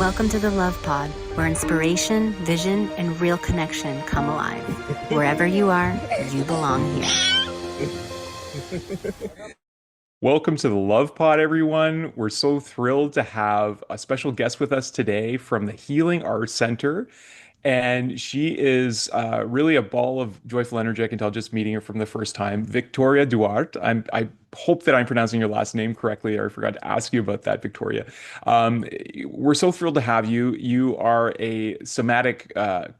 Welcome to the Love Pod, where inspiration, vision, and real connection come alive. Wherever you are, you belong here. Welcome to the Love Pod, everyone. We're so thrilled to have a special guest with us today from the Healing Arts Center. And she is really a ball of joyful energy. I can tell just meeting her from the first time. Victoria Duarte. I hope that I'm pronouncing your last name correctly. I forgot to ask you about that, Victoria. Um, we're so thrilled to have you. You are a somatic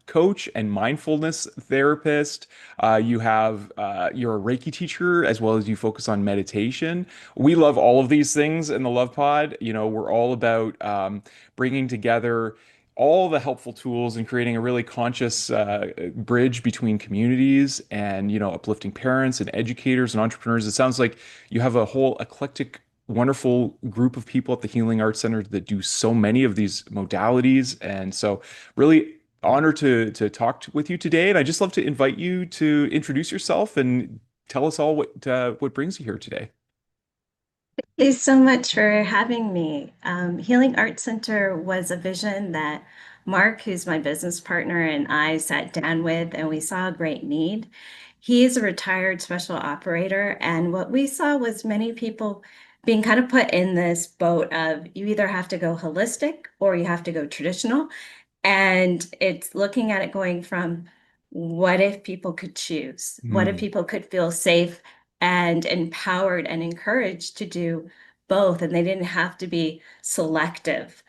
coach and mindfulness therapist. You're a Reiki teacher as well as you focus on meditation. We love all of these things in the Love Pod. You know, we're all about bringing together all the helpful tools and creating a really conscious bridge between communities and, uplifting parents and educators and entrepreneurs. It sounds like you have a whole eclectic, wonderful group of people at the Healing Arts Center that do so many of these modalities. And so really honored to talk with you today. And I just love to invite you to introduce yourself and tell us all what brings you here today. Thank you so much for having me. Healing Arts Center was a vision that Mark, who's my business partner, and I sat down with, and we saw a great need. He is a retired special operator, and what we saw was many people being kind of put in this boat of you either have to go holistic or you have to go traditional. And it's looking at it going from what if people could choose? What if Mm, people could feel safe and empowered and encouraged to do both, and they didn't have to be selective?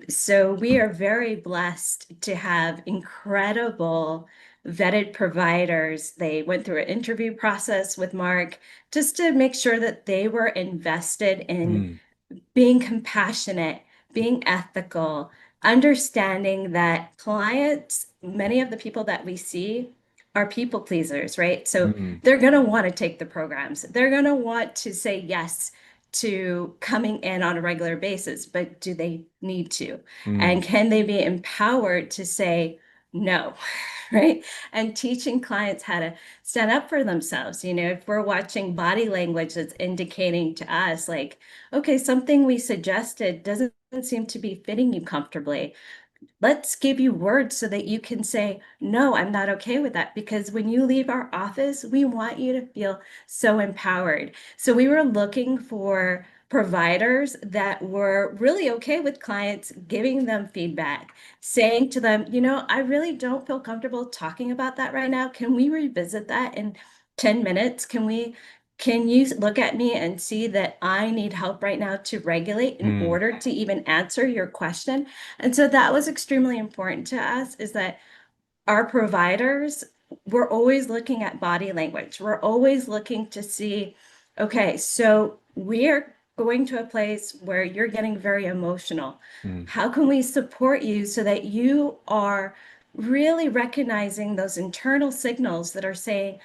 So we are very blessed to have incredible vetted providers. They went through an interview process with Mark just to make sure that they were invested in mm, being compassionate, being ethical, understanding that clients, many of the people that we see are people pleasers, right? So mm, they're going to want to take the programs. They're going to want to say yes to coming in on a regular basis, but do they need to? mm, And can they be empowered to say no? Right. And teaching clients how to stand up for themselves. If we're watching body language that's indicating to us, like, okay, something we suggested doesn't seem to be fitting you comfortably. Let's give you words so that you can say, no, I'm not okay with that. Because when you leave our office, we want you to feel so empowered. So we were looking for providers that were really okay with clients giving them feedback, saying to them, I really don't feel comfortable talking about that right now. Can we revisit that in 10 minutes? Can you look at me and see that I need help right now to regulate in mm, order to even answer your question? And so that was extremely important to us, is that our providers, we're always looking at body language. We're always looking to see, okay, so we're going to a place where you're getting very emotional. mm, How can we support you so that you are really recognizing those internal signals that are saying,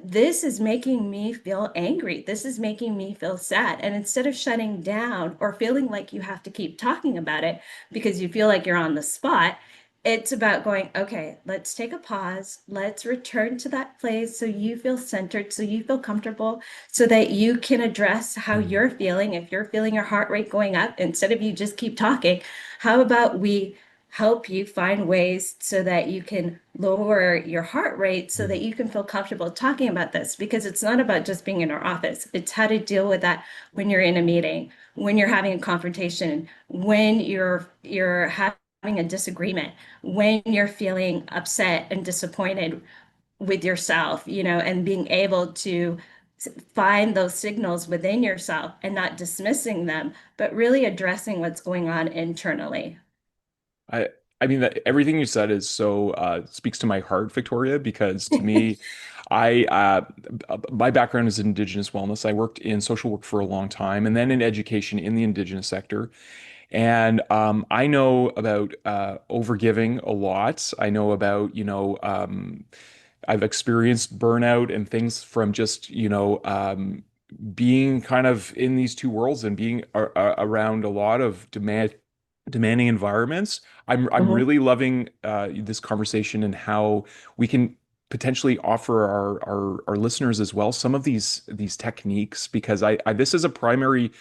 this is making me feel angry. This is making me feel sad. And instead of shutting down or feeling like you have to keep talking about it because you feel like you're on the spot, it's about going, okay, let's take a pause. Let's return to that place so you feel centered, so you feel comfortable, so that you can address how mm, you're feeling. If you're feeling your heart rate going up, instead of you just keep talking, how about we help you find ways so that you can lower your heart rate so that mm, you can feel comfortable talking about this? Because it's not about just being in our office. It's how to deal with that when you're in a meeting, when you're having a confrontation, when you're having a disagreement, when you're feeling upset and disappointed with yourself, and being able to find those signals within yourself and not dismissing them, but really addressing what's going on internally. I I mean that everything you said is so speaks to my heart, Victoria, because to me, I my background is in Indigenous wellness. I worked in social work for a long time, and then in education in the Indigenous sector. And I know about overgiving a lot. I know about, I've experienced burnout and things from just, being kind of in these two worlds and being around a lot of demanding environments. I'm Mhm. really loving this conversation and how we can potentially offer our listeners as well some of these techniques because I this is a primary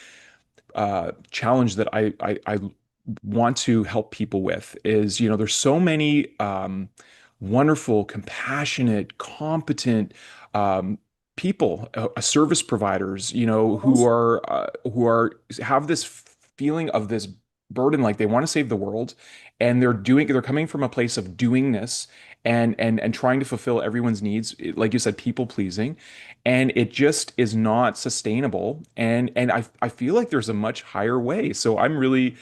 challenge that I want to help people with is, there's so many wonderful, compassionate, competent um, people, service providers, who are have this feeling of this burden, like they want to save the world, and they're coming from a place of doingness and trying to fulfill everyone's needs, like you said, people pleasing, and it just is not sustainable. And I feel like there's a much higher way. So I'm really,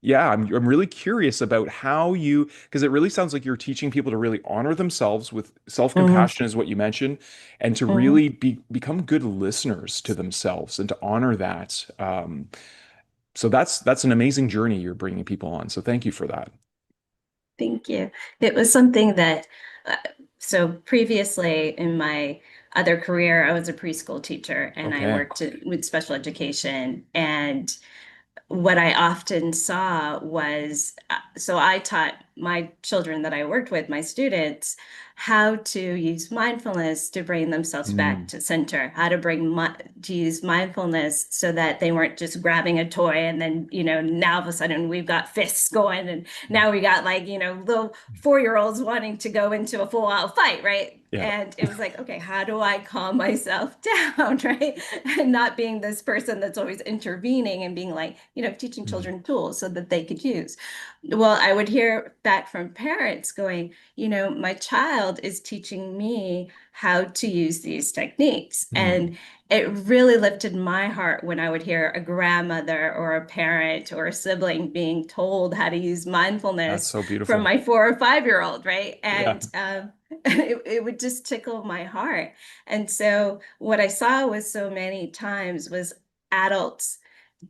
yeah, I'm really curious about how because it really sounds like you're teaching people to really honor themselves with Mhm, self-compassion is what you mentioned, and to mhm. really become good listeners to themselves and to honor that. So that's an amazing journey you're bringing people on. So thank you for that. Thank you. It was something that, uh, so previously in my other career, I was a preschool teacher and I Okay. worked with special education. And what I often saw was so I taught my children that I worked with, my students, how to use mindfulness to bring themselves back Mm, to center, how to to use mindfulness so that they weren't just grabbing a toy and then, now all of a sudden we've got fists going and now we got like, little 4-year-olds wanting to go into a full out fight, right? yeah. And it was like, okay, how do I calm myself down, right? And not being this person that's always intervening and being like, teaching Mm, children tools so that they could use. Well, I would hear back from parents going, my child is teaching me how to use these techniques. mm. And it really lifted my heart when I would hear a grandmother or a parent or a sibling being told how to use That's mindfulness so from beautiful. my 4 or 5-year-old, right? Yeah. And it would just tickle my heart. And so what I saw was so many times was adults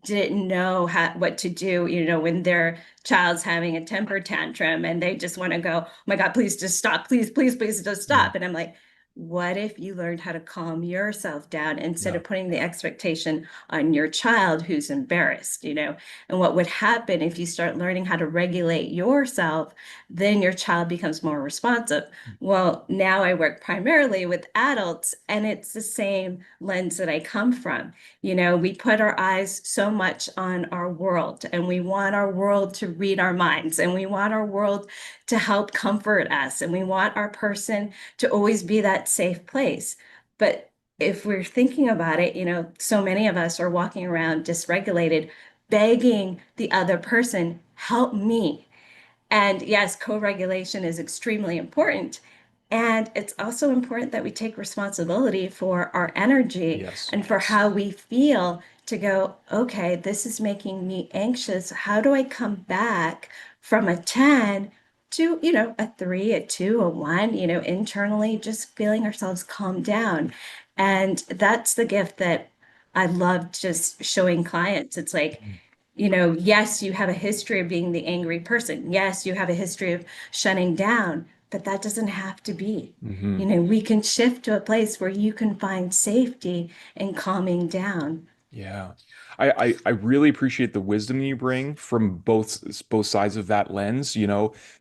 didn't know what to do, when their child's having a temper tantrum and they just want to go, oh my God, please just stop, please, please, please just Mm, stop. And I'm like, what if you learned how to calm yourself down instead yeah. of putting the expectation on your child who's embarrassed, And what would happen if you start learning how to regulate yourself, then your child becomes more responsive. Well, now I work primarily with adults, and it's the same lens that I come from. We put our eyes so much on our world, and we want our world to read our minds, and we want our world to help comfort us, and we want our person to always be that safe place. But if we're thinking about it, so many of us are walking around dysregulated, begging the other person, help me. And yes, co-regulation is extremely important. And it's also important that we take responsibility for our energy Yes. and for how we feel to go, okay, this is making me anxious. How do I come back from a 10 to, a 3, a 2, a 1, internally just feeling ourselves calm down. And that's the gift that I love just showing clients. It's like, Mm, yes, you have a history of being the angry person. Yes, you have a history of shutting down, but that doesn't have to be. hmm We can shift to a place where you can find safety and calming down. Yeah. I really appreciate the wisdom you bring from both sides of that lens.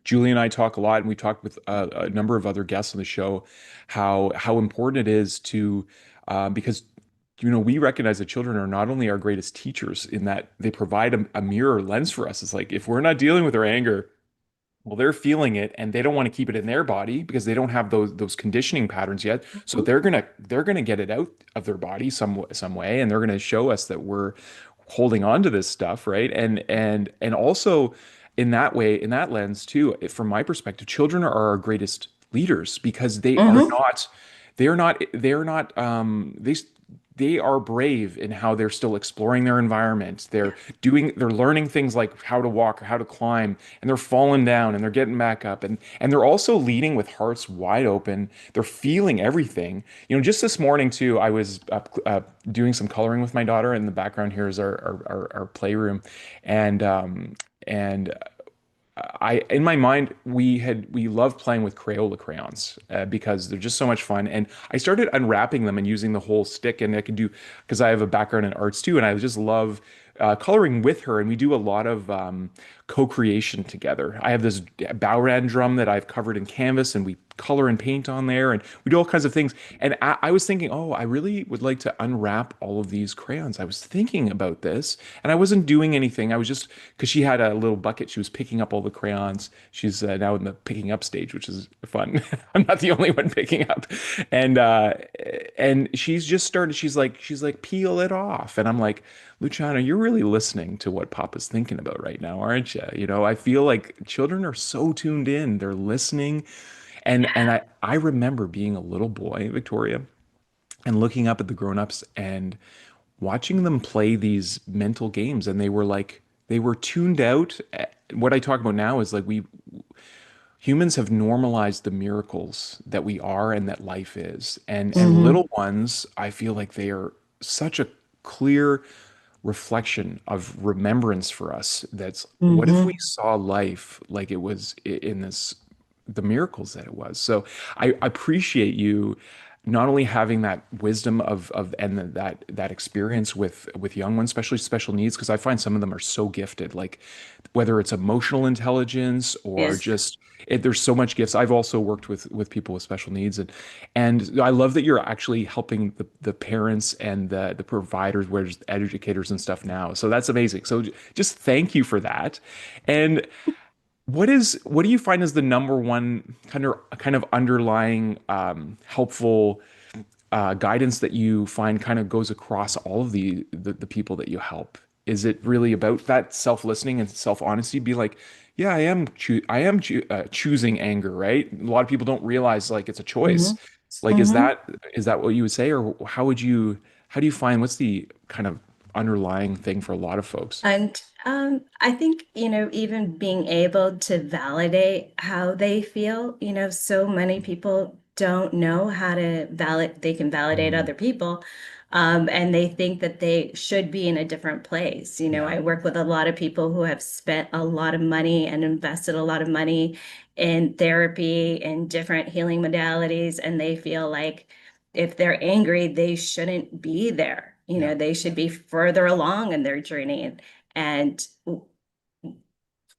Julie and I talk a lot, and we talked with a number of other guests on the show, how important it is to because we recognize that children are not only our greatest teachers in that they provide a mirror lens for us. It's like if we're not dealing with our anger, well, they're feeling it and they don't want to keep it in their body because they don't have those conditioning patterns yet. So Mhm. they're gonna get it out of their body some way, and they're gonna show us that we're holding on to this stuff, right? And also in that way, in that lens too, from my perspective, children are our greatest leaders because Mhm. they are brave in how they're still exploring their environment. They're learning things like how to walk or how to climb, and they're falling down and they're getting back up, and they're also leading with hearts wide open. They're feeling everything. Just this morning too, I was doing some coloring with my daughter. In the background here is our playroom, and in my mind, we love playing with Crayola crayons because they're just so much fun. And I started unwrapping them and using the whole stick. And I can do because I have a background in arts too, and I just love coloring with her. And we do a lot of co-creation together. I have this Bowran drum that I've covered in canvas, and we color and paint on there, and we do all kinds of things. And I was thinking, oh, I really would like to unwrap all of these crayons. I was thinking about this, and I wasn't doing anything. I was just, because she had a little bucket, she was picking up all the crayons. She's now in the picking up stage, which is fun. I'm not the only one picking up, and she's just started. She's like, peel it off, and I'm like, Luciana, you're really listening to what Papa's thinking about right now, aren't you? I feel like children are so tuned in. They're listening. And I remember being a little boy, Victoria, and looking up at the grown-ups and watching them play these mental games. And they were tuned out. What I talk about now is like humans have normalized the miracles that we are and that life is. And Mm-hmm. little ones, I feel like they are such a clear reflection of remembrance for us. That's what if we Mm-hmm. saw life like it was in this, the miracles that it was. So I appreciate you not only having that wisdom of and that experience with young ones, especially special needs, because I find some of them are so gifted, like whether it's emotional intelligence or Yes. just there's so much gifts. I've also worked with people with special needs, and I love that you're actually helping the parents and the providers, where there's educators and stuff now. So that's amazing. So just thank you for that. And what do you find is the number one kind of underlying helpful guidance that you find kind of goes across all of the people that you help? Is it really about that self-listening and self-honesty? Be like, yeah, choosing anger, right? A lot of people don't realize like it's a choice. Mm-hmm. It's like, Mm-hmm. is that what you would say, or how do you find, what's the kind of underlying thing for a lot of folks? And I think, even being able to validate how they feel, so many people don't know how to they can validate Mm, other people. And they think that they should be in a different place. yeah. I work with a lot of people who have spent a lot of money and invested a lot of money in therapy and different healing modalities, and they feel like if they're angry, they shouldn't be there. Yeah. They should be further along in their journey. And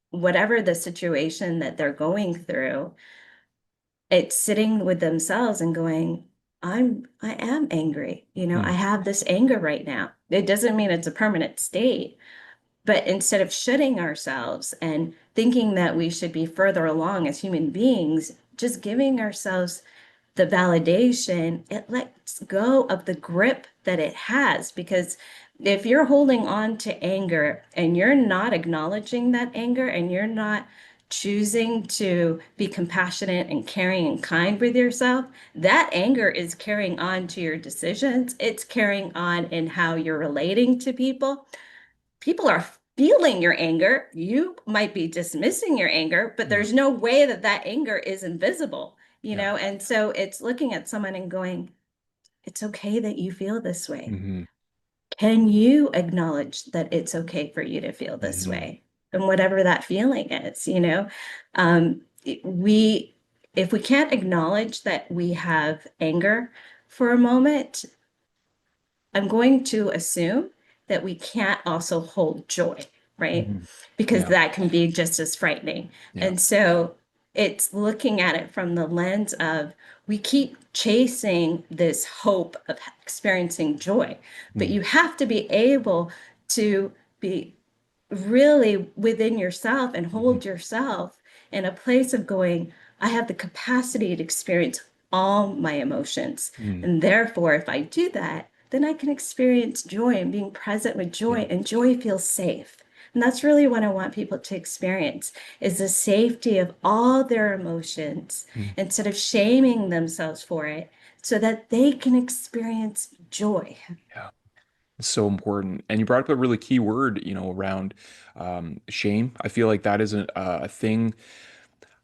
whatever the situation that they're going through, it's sitting with themselves and going, I am angry. I Mm, have this anger right now. It doesn't mean it's a permanent state, but instead of shutting ourselves and thinking that we should be further along as human beings, just giving ourselves the validation, it lets go of the grip that it has. Because if you're holding on to anger and you're not acknowledging that anger and you're not choosing to be compassionate and caring and kind with yourself, that anger is carrying on to your decisions. It's carrying on in how you're relating to people. People are feeling your anger. You might be dismissing your anger, but yeah. there's no way that that anger is invisible, Yeah. And so it's looking at someone and going, it's okay that you feel this way. Hmm. Can you acknowledge that it's okay for you to feel this Hmm. way? And whatever that feeling is, um, we, if we can't acknowledge that we have anger for a moment, I'm going to assume that we can't also hold joy, right? Hmm. Because Yeah. that can be just as frightening. Yeah. And so it's looking at it from the lens of we keep chasing this hope of experiencing joy, but Mm, you have to be able to be really within yourself and mhm, hold yourself in a place of going, I have the capacity to experience all my emotions. mm, And therefore, if I do that, then I can experience joy and being present with joy, yeah. and joy feels safe. And that's really what I want people to experience is the safety of all their emotions Mm, instead of shaming themselves for it so that they can experience joy. yeah. It's so important. And you brought up a really key word, around shame. I feel like that isn't a thing.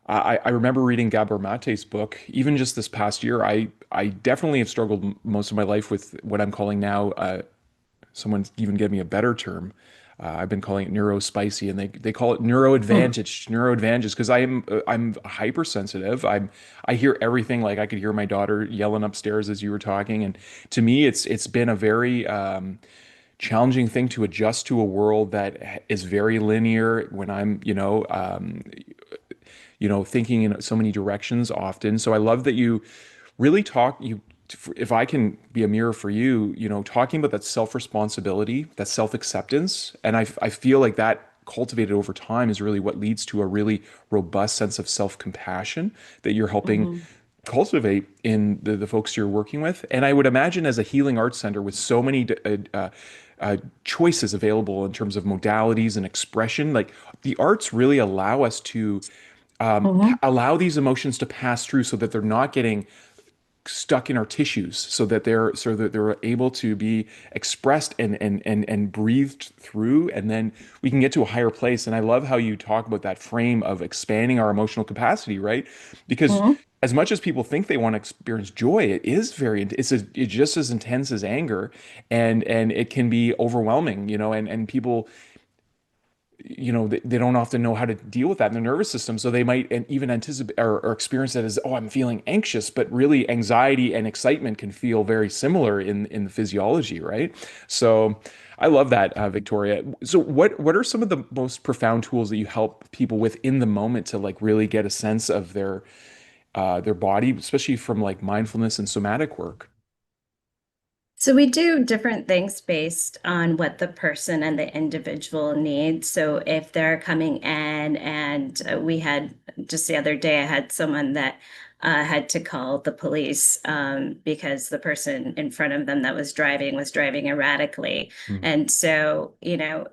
I remember reading Gabor Mate's book, even just this past year. I definitely have struggled most of my life with what I'm calling now, someone even gave me a better term. I've been calling it neurospicy, and they call it Mm. neuroadvantage, because I'm hypersensitive. I hear everything. Like I could hear my daughter yelling upstairs as you were talking, and to me, it's been a very challenging thing to adjust to a world that is very linear when I'm, thinking in so many directions often. So I love that you really talk you if I can be a mirror for you, talking about that self-responsibility, that self-acceptance, and I feel like that cultivated over time is really what leads to a really robust sense of self-compassion that you're helping Mhm. cultivate in the folks you're working with. And I would imagine as a healing arts center with so many choices available in terms of modalities and expression, like the arts really allow us to Mhm. allow these emotions to pass through so that they're not getting stuck in our tissues, so that they're able to be expressed and breathed through, and then we can get to a higher place. And I love how you talk about that frame of expanding our emotional capacity, right? Because Mhm. as much as people think they want to experience joy, it is it's just as intense as anger, and it can be overwhelming, and people, they don't often know how to deal with that in their nervous system. So they might and even anticipate or experience that as, oh, I'm feeling anxious, but really anxiety and excitement can feel very similar in the physiology, right? So I love that, Victoria. So what are some of the most profound tools that you help people with in the moment to like really get a sense of their body, especially from like mindfulness and somatic work? So we do different things based on what the person and the individual needs. So if they're coming in and we had just the other day, I had someone that had to call the police because the person in front of them that was driving erratically. Mm, And so,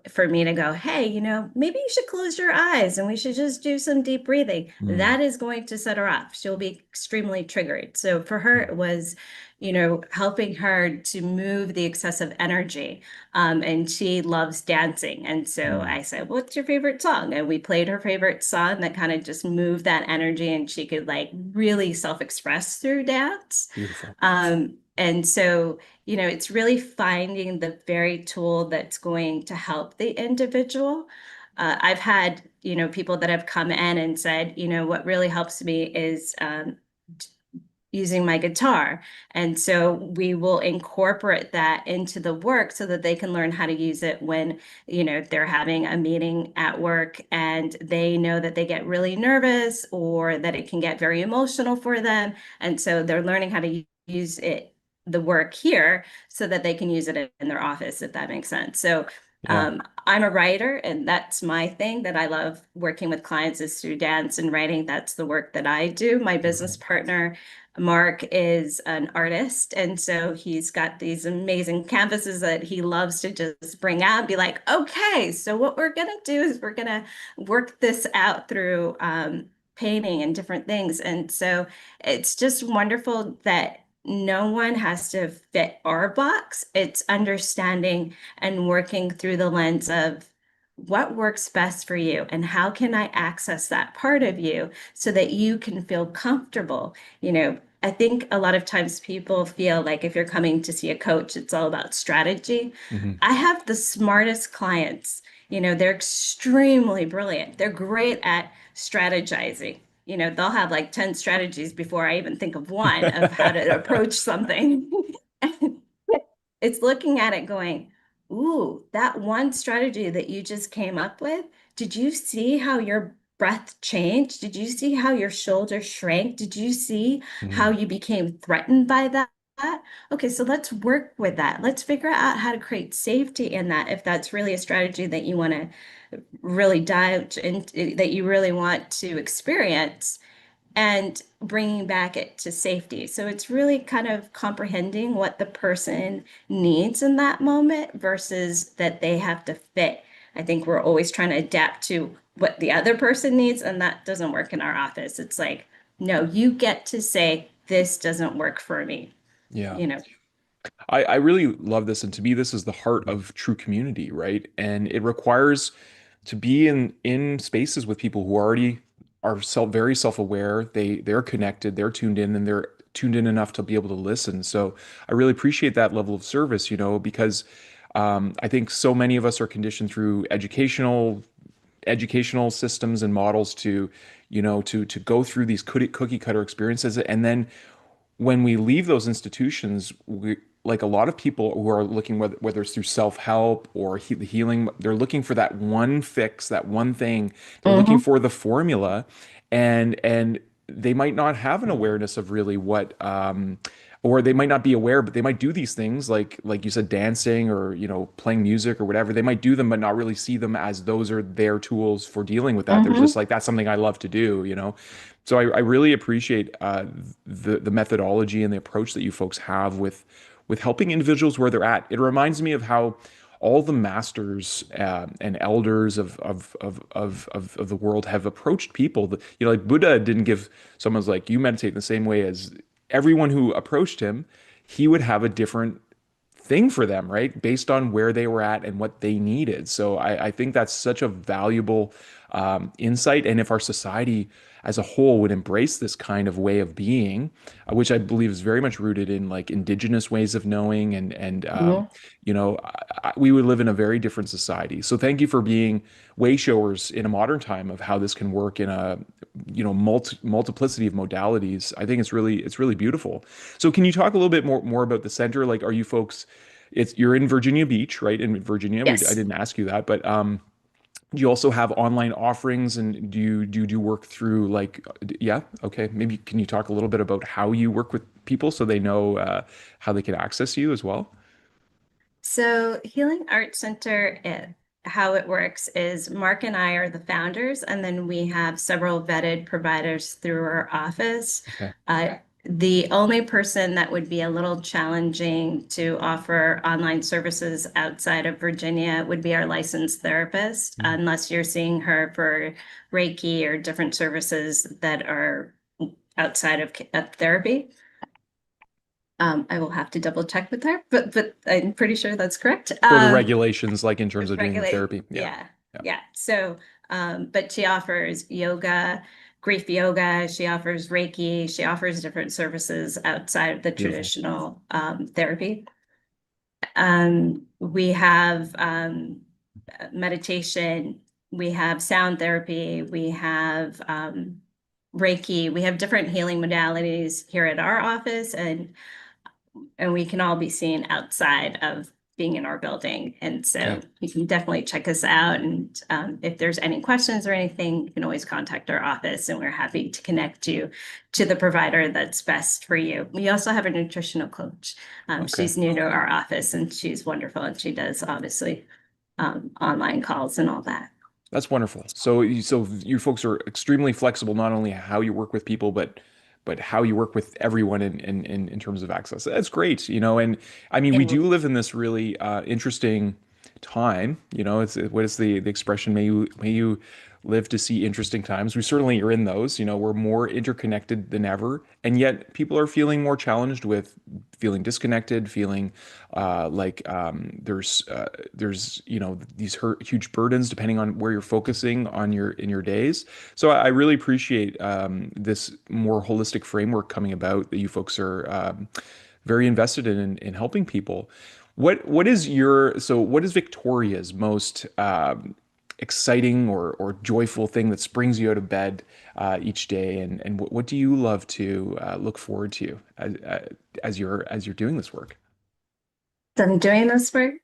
for me to go, hey, maybe you should close your eyes and we should just do some deep breathing. mm, That is going to set her off. She'll be extremely triggered. So for her, it was helping her to move the excessive energy. And she loves dancing. And so mm. I said, what's your favorite song? And we played her favorite song that kind of just moved that energy and she could like really self-express through dance. Beautiful. And so, it's really finding the very tool that's going to help the individual. I've had, people that have come in and said, what really helps me is using my guitar. And so we will incorporate that into the work so that they can learn how to use it when, they're having a meeting at work and they know that they get really nervous or that it can get very emotional for them. And so they're learning how to use it, the work here, so that they can use it in their office, if that makes sense. So Yeah. I'm a writer, and that's my thing that I love working with clients is through dance and writing. That's the work that I do. My business Beautiful. partner Mark is an artist, and so he's got these amazing canvases that he loves to just bring out and be like, okay, so what we're gonna do is we're gonna work this out through painting and different things. And so it's just wonderful that no one has to fit our box. It's understanding and working through the lens of what works best for you and how can I access that part of you so that you can feel comfortable. I think a lot of times people feel like if you're coming to see a coach, it's all about strategy. Hmm. I have the smartest clients. They're extremely brilliant. They're great at strategizing. They'll have like 10 strategies before I even think of one of how to approach something. It's looking at it going, ooh, that one strategy that you just came up with, did you see how your breath changed? Did you see how your shoulders shrank? Did you see how Hmm. you became threatened by that? Okay, so let's work with that. Let's figure out how to create safety in that if that's really a strategy that you want to really dive into, that you really want to experience and bringing back it to safety. So it's really kind of comprehending what the person needs in that moment versus that they have to fit. I think we're always trying to adapt to what the other person needs, and that doesn't work in our office. It's like, no, you get to say, this doesn't work for me, Yeah. you know. I really love this, and to me, this is the heart of true community, right? And it requires to be in spaces with people who already are very self-aware. They're connected, they're tuned in, and they're tuned in enough to be able to listen. So I really appreciate that level of service, because I think so many of us are conditioned through educational systems and models to, to go through these cookie cutter experiences, and then when we leave those institutions, like a lot of people who are looking, whether it's through self-help or healing, they're looking for that one fix, that one thing. They're looking Hmm. for the formula, and they might not have an awareness of really what or they might not be aware, but they might do these things like you said, dancing or playing music or whatever. They might do them, but not really see them as those are their tools for dealing with that. They're just Hmm. like, that's something I love to do. So I really appreciate the methodology and the approach that you folks have with helping individuals where they're at. It reminds me of how all the masters and elders of the world have approached people. Like Buddha didn't give someone's like you meditate in the same way as everyone who approached him. He would have a different thing for them, right? Based on where they were at and what they needed. So I think that's such a valuable insight. And if our society as a whole would embrace this kind of way of being, which I believe is very much rooted in like indigenous ways of knowing, and Hmm. we would live in a very different society. So thank you for being way showers in a modern time of how this can work in a multiplicity of modalities. I think it's really beautiful. So can you talk a little bit more about the center? Like, are you folks? You're in Virginia Beach, right? In Virginia, I Yes. didn't ask you that, but do you also have online offerings, and do you work through like yeah, okay, maybe can you talk a little bit about how you work with people so they know how they can access you as well? So Healing Arts Center, how it works is Mark and I are the founders, and then we have several vetted providers through our office. Okay. The only person that would be a little challenging to offer online services outside of Virginia would be our licensed therapist, Mm. unless you're seeing her for Reiki or different services that are outside of therapy. I will have to double check with her, but I'm pretty sure that's correct. For the regulations, like in terms of doing the Regulate, therapy. Yeah. yeah, Yeah. yeah. So, but she offers yoga, grief yoga. She offers Reiki. She offers different services outside of the Beautiful. traditional therapy. We have meditation. We have sound therapy. We have Reiki. We have different healing modalities here at our office, and we can all be seen outside of being in our building. And so Okay. you can definitely check us out. And if there's any questions or anything, you can always contact our office, and we're happy to connect you to the provider that's best for you. We also have a nutritional coach. Okay. She's new to our office, and she's wonderful. And she does obviously online calls and all that. That's wonderful. So you folks are extremely flexible, not only how you work with people, but how you work with everyone in terms of access. That's great, and I mean we And do live in this really interesting time. It's what is the expression? May you live to see interesting times. We certainly are in those. We're more interconnected than ever, and yet people are feeling more challenged with feeling disconnected, feeling like there's these huge burdens depending on where you're focusing on in your days. So I really appreciate this more holistic framework coming about that you folks are very invested in helping people. What is Victoria's most exciting or joyful thing that springs you out of bed each day, and what do you love to look forward to as you're doing this work? I'm doing this work.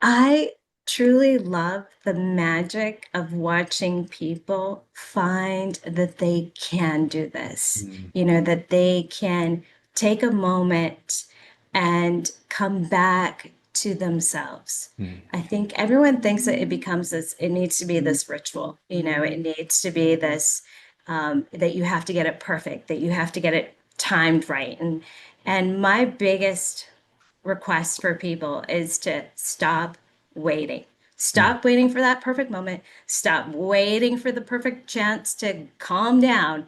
I truly love the magic of watching people find that they can do this, Mm, that they can take a moment and come back to themselves. mm, I think everyone thinks that it needs to be this ritual, it needs to be this, that you have to get it perfect, that you have to get it timed right. And my biggest request for people is to stop waiting. mm, Stop waiting for that perfect moment. Stop waiting for the perfect chance to calm down,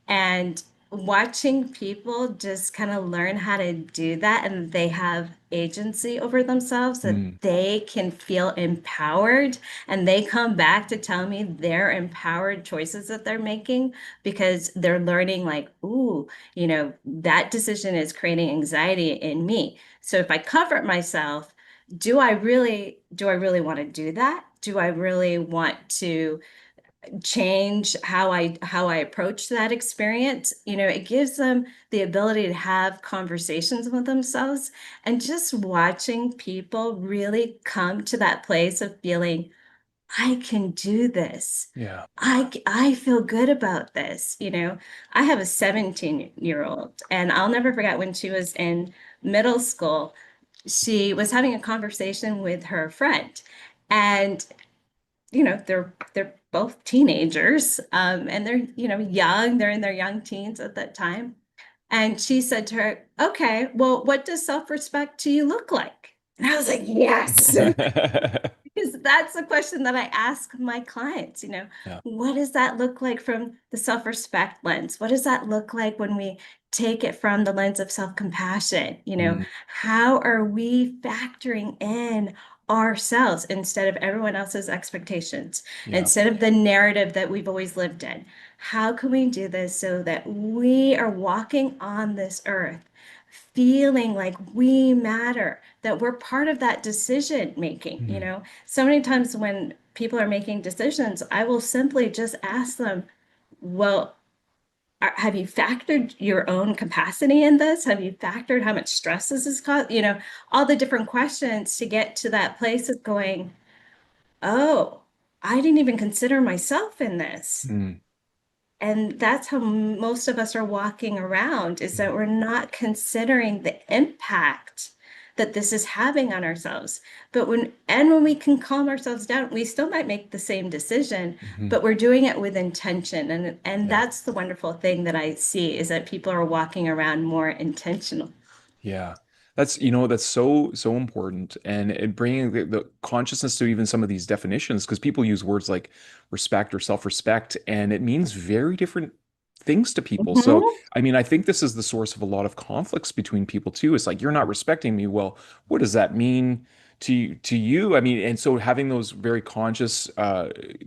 and watching people just kind of learn how to do that, and they have agency over themselves, that mm, they can feel empowered, and they come back to tell me their empowered choices that they're making, because they're learning like, ooh, that decision is creating anxiety in me. So if I comfort myself, do I really want to do that? Do I really want to change how I approach that experience. It gives them the ability to have conversations with themselves, and just watching people really come to that place of feeling, I can do this. Yeah. I feel good about this. I have a 17-year-old, and I'll never forget when she was in middle school. She was having a conversation with her friend, and they're both teenagers, and they're young. They're in their young teens at that time. And she said to her, "Okay, well, what does self-respect to you look like?" And I was like, "Yes." Because that's the question that I ask my clients, Yeah. what does that look like from the self-respect lens? What does that look like when we take it from the lens of self-compassion? Mm, How are we factoring in ourselves instead of everyone else's expectations, yeah. instead of the narrative that we've always lived in? How can we do this so that we are walking on this earth feeling like we matter, that we're part of that decision making? Mm, So many times when people are making decisions, I will simply just ask them, well, have you factored your own capacity in this? Have you factored how much stress this has caused? All the different questions to get to that place of going, oh, I didn't even consider myself in this. mm, And that's how most of us are walking around, is that mm, we're not considering the impact that this is having on ourselves. But when we can calm ourselves down, we still might make the same decision, mhm. but we're doing it with intention. And Yeah. that's the wonderful thing that I see, is that people are walking around more intentional. Yeah. That's so important. And bringing the consciousness to even some of these definitions, because people use words like respect or self-respect, and it means very different things to people. So, Mhm. I mean, I think this is the source of a lot of conflicts between people too. It's like, you're not respecting me. Well, what does that mean to you? I mean, and so having those very conscious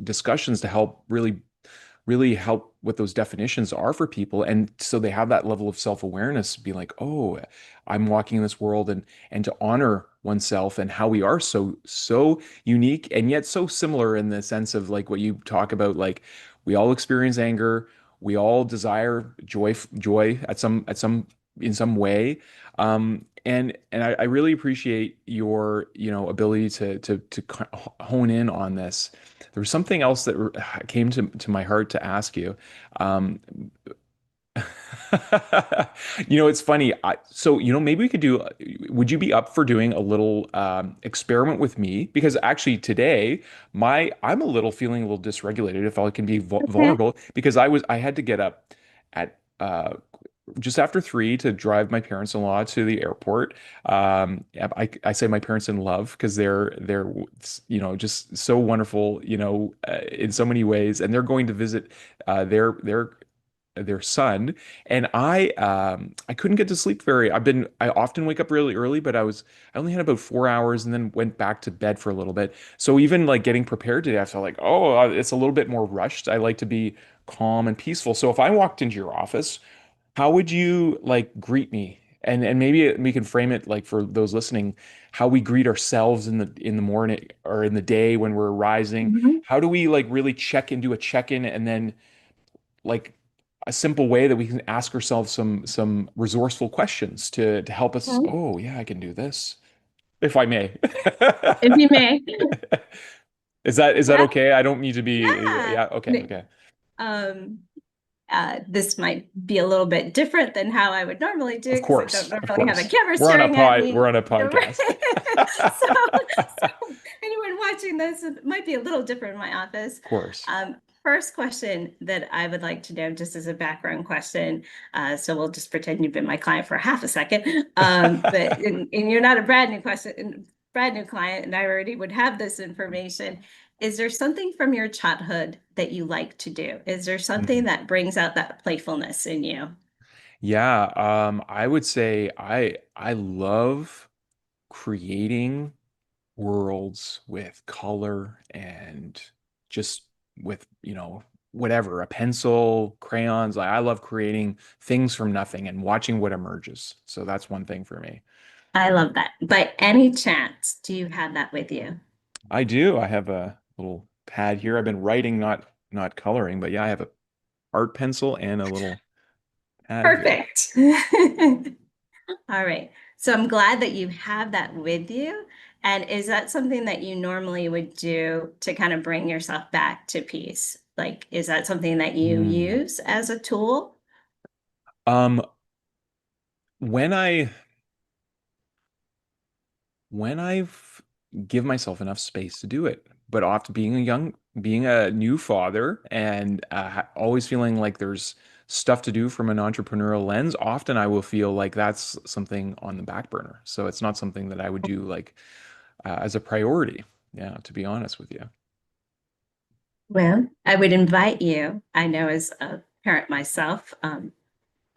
discussions to help really help what those definitions are for people, and so they have that level of self-awareness, be like, oh, I'm walking in this world, and to honor oneself and how we are so unique and yet so similar, in the sense of like what you talk about, like we all experience anger, we all desire joy at some in some way. And I really appreciate your ability to hone in on this. There was something else that came to my heart to ask you. Um, it's funny. Maybe we could do, would you be up for doing a little experiment with me? Because actually today, I'm a little feeling a little dysregulated, if I can be Okay. vulnerable, because I had to get up at just after 3 to drive my parents-in-law to the airport. I say my parents in love, because they're just so wonderful, in so many ways, and they're going to visit their son. And I couldn't get to sleep I often wake up really early, but I only had about 4 hours, and then went back to bed for a little bit. So even like getting prepared today, I felt like, oh, it's a little bit more rushed. I like to be calm and peaceful. So if I walked into your office, how would you like greet me? And maybe we can frame it like, for those listening, how we greet ourselves in the morning or in the day when we're rising. Mhm. How do we like really do a check-in, and then like a simple way that we can ask ourselves some resourceful questions to help us, Okay. oh yeah, I can do this, if I may. If you may. Is that Yeah. okay? I don't need to be, Yeah. yeah, okay, okay. Um, this might be a little bit different than how I would normally do Of it, because I don't course, of normally have a course. camera We're on a staring at pod, me. we're on a podcast. So, so anyone watching this, it might be a little different in my office. Of course. First question that I would like to know, just as a background question, so we'll just pretend you've been my client for half a second, and you're not a brand new client, and I already would have this information. Is there something from your childhood that you like to do? Is there something Mhm. that brings out that playfulness in you? Yeah, I would say I love creating worlds with color, and just with, whatever, a pencil, crayons. Like, I love creating things from nothing and watching what emerges. So that's one thing for me. I love that. By any chance, do you have that with you? I do. I have a little pad here. I've been writing, not not coloring, but yeah, I have a art pencil and a little pad here. Perfect. All right. So I'm glad that you have that with you. And is that something that you normally would do to kind of bring yourself back to peace? Like, is that something that you Hmm. use as a tool? Um, when I I've give myself enough space to do it, but often being a new father and always feeling like there's stuff to do from an entrepreneurial lens, often I will feel like that's something on the back burner. So it's not something that I would do like as a priority. Yeah, to be honest with you. Well, I would invite you, I know as a parent myself,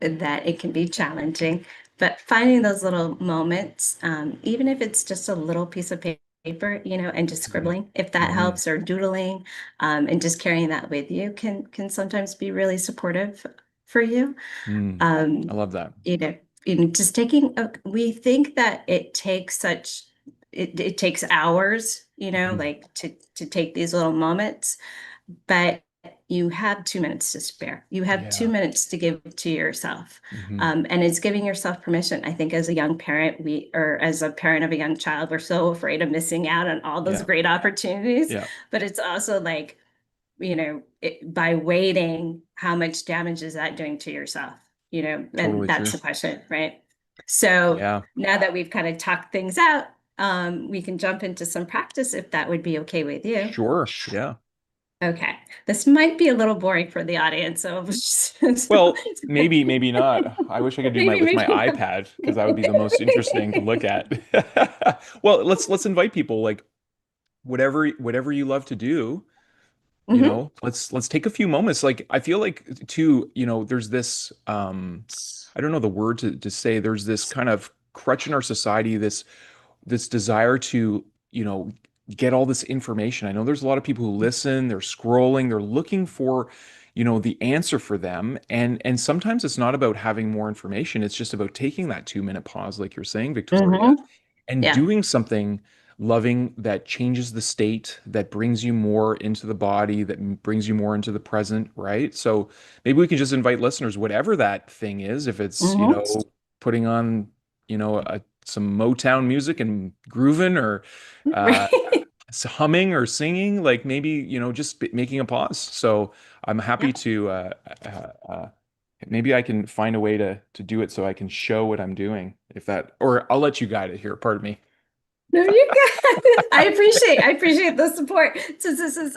that it can be challenging, but finding those little moments, even if it's just a little piece of paper, and just Hmm. scribbling, if that Hmm. helps, or doodling, and just carrying that with you can sometimes be really supportive for you. Mm, I Um, love that. you know, just taking we think that it takes hours, Mhm. like to take these little moments, but you have 2 minutes to spare. You have two Yeah. minutes to give to yourself. Hmm. And it's giving yourself permission. I think as a young parent, or as a parent of a young child, we're so afraid of missing out on all those Yeah. great opportunities. Yeah. But it's also like, by waiting, how much damage is that doing to yourself? And Totally that's true. the question, right? So Yeah. now that we've kind of talked things out, we can jump into some practice if that would be okay with you. Sure. Yeah. Okay, this might be a little boring for the audience, so Well, maybe not. I wish I could do my with my maybe not. iPad because that would be the most interesting to look at. Well, let's invite people like whatever you love to do, Mhm. let's take a few moments. Like I feel like too, there's this I don't know the word to say, there's this kind of crutch in our society, this desire to, get all this information. I know there's a lot of people who listen, they're scrolling, they're looking for, the answer for them. And sometimes it's not about having more information. It's just about taking that 2-minute pause, like you're saying, Victoria, Mhm. and Yeah. doing something loving that changes the state, that brings you more into the body, that brings you more into the present, right? So maybe we can just invite listeners, whatever that thing is, if it's, Mhm. putting on, some Motown music and grooving, or uh, Right. humming or singing, like maybe, just making a pause. So I'm happy Yeah. to, maybe I can find a way to do it so I can show what I'm doing, if that, or I'll let you guide it here. Pardon me. No, you got it. I appreciate the support. Since this is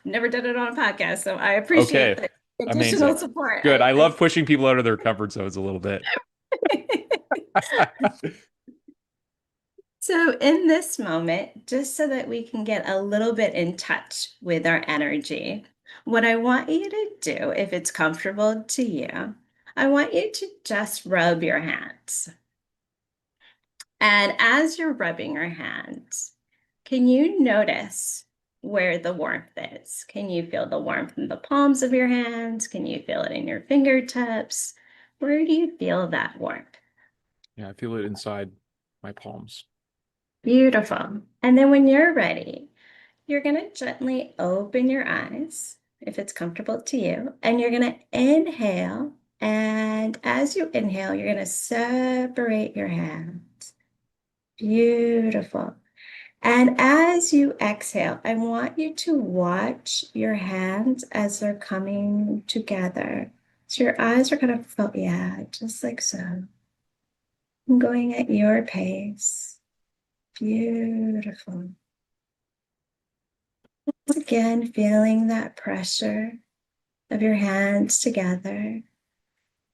never done it on a podcast, so I appreciate Okay. the additional Amazing. support. Good. I love pushing people out of their comfort zones a little bit. So, in this moment, just so that we can get a little bit in touch with our energy, what I want you to do, if it's comfortable to you, I want you to just rub your hands. And as you're rubbing your hands, can you notice where the warmth is? Can you feel the warmth in the palms of your hands? Can you feel it in your fingertips? Where do you feel that warmth? Yeah, I feel it inside my palms. Beautiful. And then when you're ready, you're going to gently open your eyes if it's comfortable to you, and you're going to inhale. And as you inhale, you're going to separate your hands. Beautiful. And as you exhale, I want you to watch your hands as they're coming together. So your eyes are kind of, yeah, just like so. Going at your pace. Beautiful. Again, feeling that pressure of your hands together.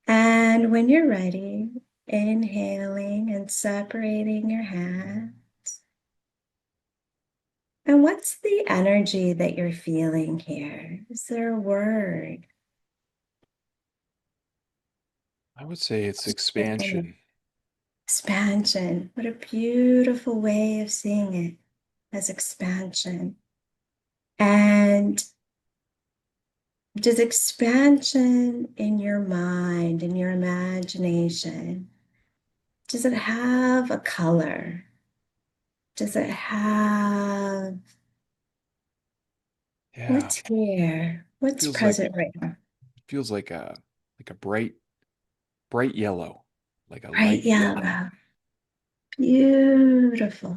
And when you're ready, inhaling and separating your hands. And what's the energy that you're feeling here? Is there a word? I would say it's expansion. Expansion. What a beautiful way of seeing it, as expansion. And does expansion in your mind, in your imagination, does it have a color? Does it have Yeah, What's here? What's feels like present right now? feels like a bright yellow, like a Right, light yellow. yeah. Beautiful.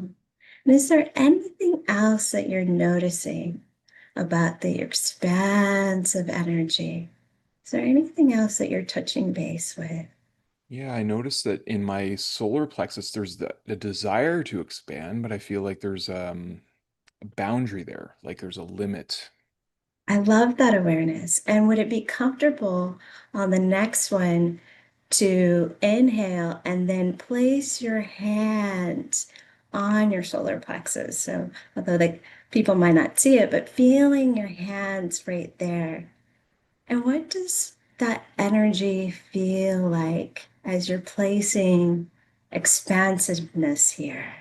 And is there anything else that you're noticing about the expansive energy? Is there anything else that you're touching base with? Yeah, I noticed that in my solar plexus, there's the desire to expand, but I feel like there's a boundary there, like there's a limit. I love that awareness. And would it be comfortable on the next one to inhale and then place your hands on your solar plexus? So, although like people might not see it, but feeling your hands right there. And what does that energy feel like as you're placing expansiveness here?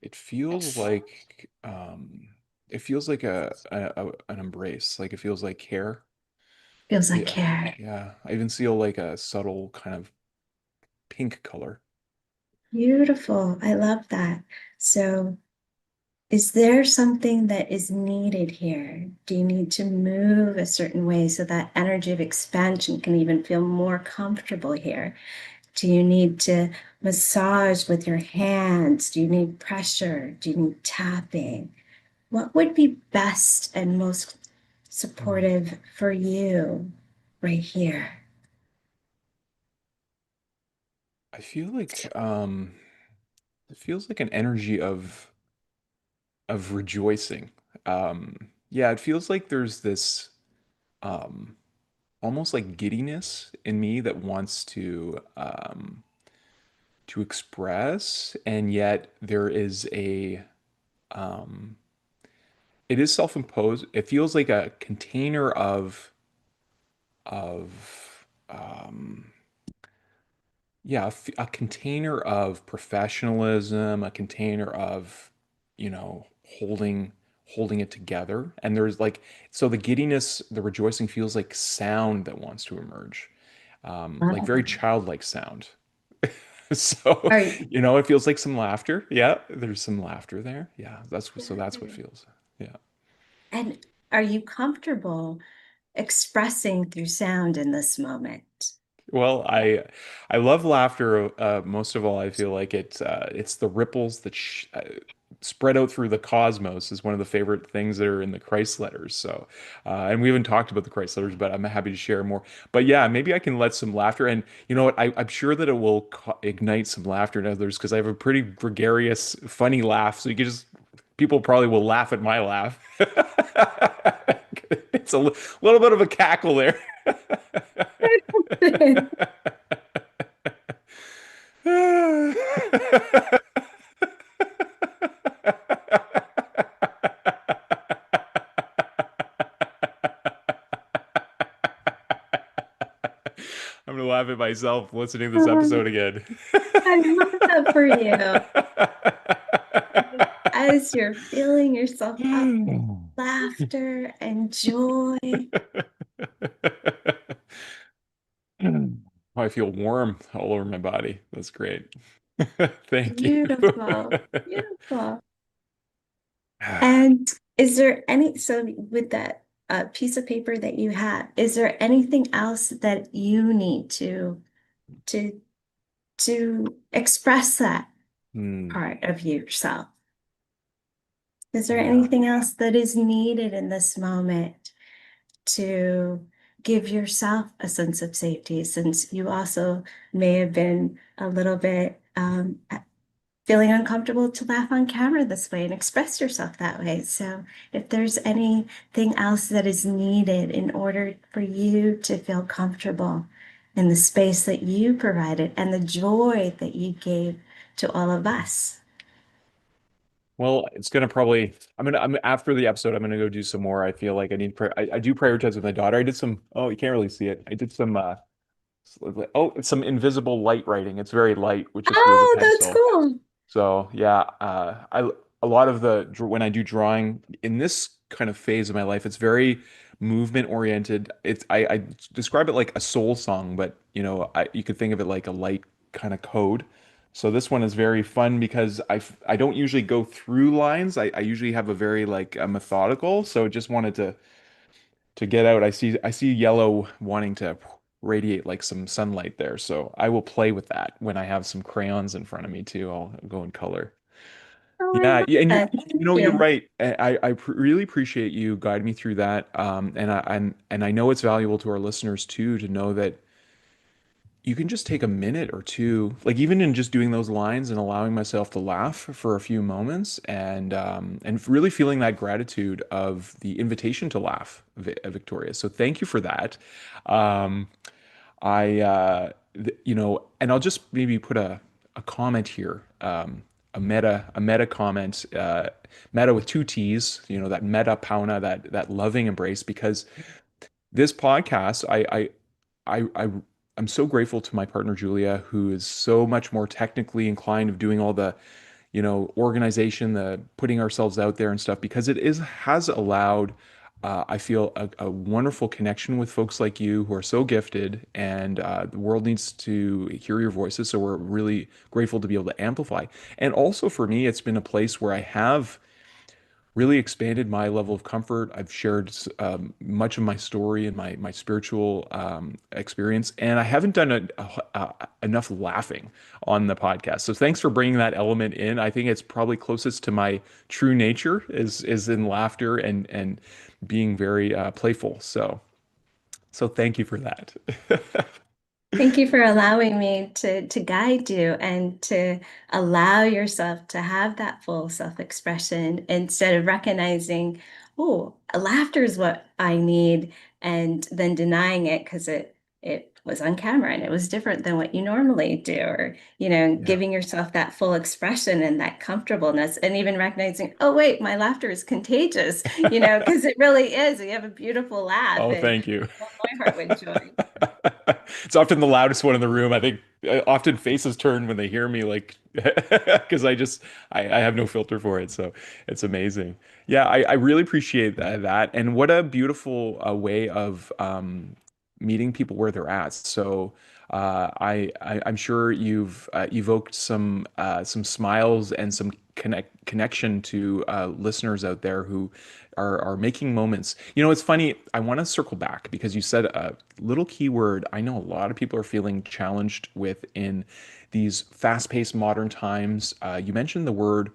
It it feels like an embrace, like it feels like care. Feels like Yeah. care. Yeah. I even feel like a subtle kind of pink color. Beautiful. I love that. So, is there something that is needed here? Do you need to move a certain way so that energy of expansion can even feel more comfortable here? Do you need to massage with your hands? Do you need pressure? Do you need tapping? What would be best and most Mm. supportive for you right here? I feel like it feels like an energy of rejoicing. Yeah, it feels like there's this um almost like giddiness in me that wants to express, and yet there is a um it is self-imposed. It feels like a container of yeah, a container of professionalism, a container of, you know, holding it together. And there's like, so the giddiness, the rejoicing feels like sound that wants to emerge, like very Oh, childlike sound. So, Are you, you know, it feels like some laughter. Yeah, there's some laughter there. Yeah, that's what feels. Yeah. and are you comfortable expressing through sound in this moment? Well, I love laughter. Most of all, I feel like it's the ripples that spread out through the cosmos is one of the favorite things that are in the Christ letters. So, and we haven't talked about the Christ letters, but I'm happy to share more. But yeah, maybe I can let some laughter, and you know what? I'm sure that it will ignite some laughter in others because I have a pretty gregarious, funny laugh. So you can just people probably will laugh at my laugh. It's a little bit of a cackle there. I'm gonna laugh at myself listening to this episode again. I love that for you. As you're filling yourself up with laughter and joy. I feel warm all over my body. That's great. Thank you. Beautiful. Beautiful. And is there any, so with that piece of paper that you have, is there anything else that you need to to express that Hmm. part of yourself? Is there Yeah. anything else that is needed in this moment to give yourself a sense of safety, since you also may have been a little bit feeling uncomfortable to laugh on camera this way and express yourself that way. So, if there's anything else that is needed in order for you to feel comfortable in the space that you provided and the joy that you gave to all of us. Well, it's gonna probably. I'm after the episode. I'm gonna go do some more. I feel like I need. I do prioritize with my daughter. I did some. Oh, you can't really see it. I did some. It's some invisible light writing. It's very light, with just with a Oh, that's pencil. cool. So yeah, I a lot of when I do drawing in this kind of phase of my life, it's very movement oriented. I describe it like a soul song, but you know, you could think of it like a light kind of code. So this one is very fun because I don't usually go through lines. I usually have a very like a methodical. So just wanted to get out. I see yellow wanting to radiate like some sunlight there. So I will play with that when I have some crayons in front of me too. I'll go in color. Oh, I Yeah, love yeah, and that. Thank you're you. right. Really appreciate you guiding me through that. And I know it's valuable to our listeners too to know that you can just take a minute or two, like even in just doing those lines and allowing myself to laugh for a few moments, and really feeling that gratitude of the invitation to laugh, Victoria. So thank you for that. Um, and I'll just maybe put a comment here, a meta comment, meta with two T's, that meta pauna, that loving embrace, because this podcast, I I'm so grateful to my partner Julia, who is so much more technically inclined of doing all the, organization, the putting ourselves out there and stuff, because it is has allowed, I feel a wonderful connection with folks like you who are so gifted, and the world needs to hear your voices. So we're really grateful to be able to amplify. And also for me, it's been a place where I have really expanded my level of comfort. I've shared much of my story and my spiritual experience, and I haven't done enough laughing on the podcast. So thanks for bringing that element in. I think it's probably closest to my true nature is in laughter and being very playful. So thank you for that. Thank you for allowing me to guide you and to allow yourself to have that full self-expression instead of recognizing, oh, laughter is what I need, and then denying it because it was on camera and it was different than what you normally do, or Yeah. giving yourself that full expression and that comfortableness, and even recognizing, oh wait, my laughter is contagious, because it really is. You have a beautiful laugh Oh, and thank you. fill my heart with joy. It's often the loudest one in the room. I think often faces turn when they hear me, like, because I have no filter for it. So it's amazing. Yeah, I really appreciate that. And what a beautiful way of meeting people where they're at. So I'm sure you've evoked some smiles and some connection to listeners out there who are making moments. It's funny. I want to circle back because you said a little keyword I know a lot of people are feeling challenged with in these fast-paced modern times. You mentioned the word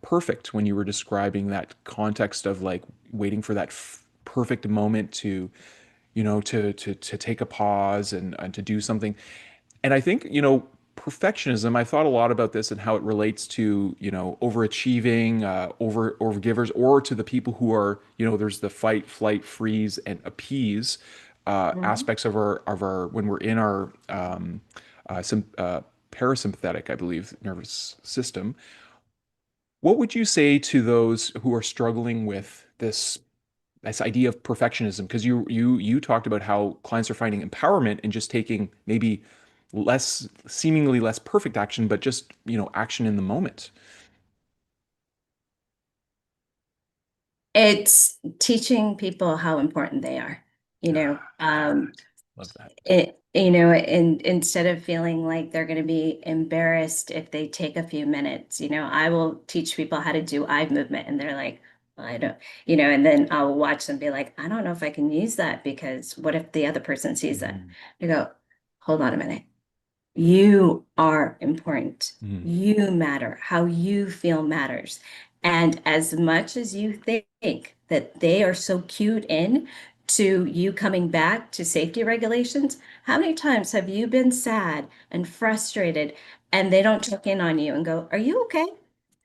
perfect when you were describing that context of like waiting for that perfect moment to, to take a pause and to do something. And I think, perfectionism, I thought a lot about this and how it relates to, overachieving, overgivers, or to the people who are, there's the fight, flight, freeze, and appease Mhm. aspects of our when we're in our some parasympathetic, I believe, nervous system. What would you say to those who are struggling with this idea of perfectionism? Because you talked about how clients are finding empowerment in just taking maybe seemingly less perfect action, but just, action in the moment. It's teaching people how important they are, you know, Ah, um, love that. and instead of feeling like they're going to be embarrassed if they take a few minutes, I will teach people how to do eye movement, and they're like, "Well, I don't, and then I'll watch them be like, I don't know if I can use that because what if the other person sees that? Mhm. I go, hold on a minute. You are important. Mhm. You matter. How you feel matters. And as much as you think that they are so cued in to you coming back to safety regulations, how many times have you been sad and frustrated and they don't check in on you and go, are you okay?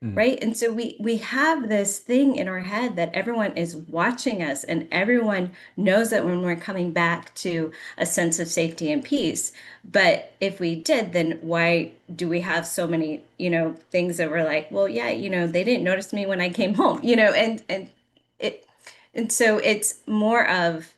Mhm. Right? And so we have this thing in our head that everyone is watching us and everyone knows that when we're coming back to a sense of safety and peace. But if we did, then why do we have so many, things that we're like, well, yeah, they didn't notice me when I came home, it and so it's more of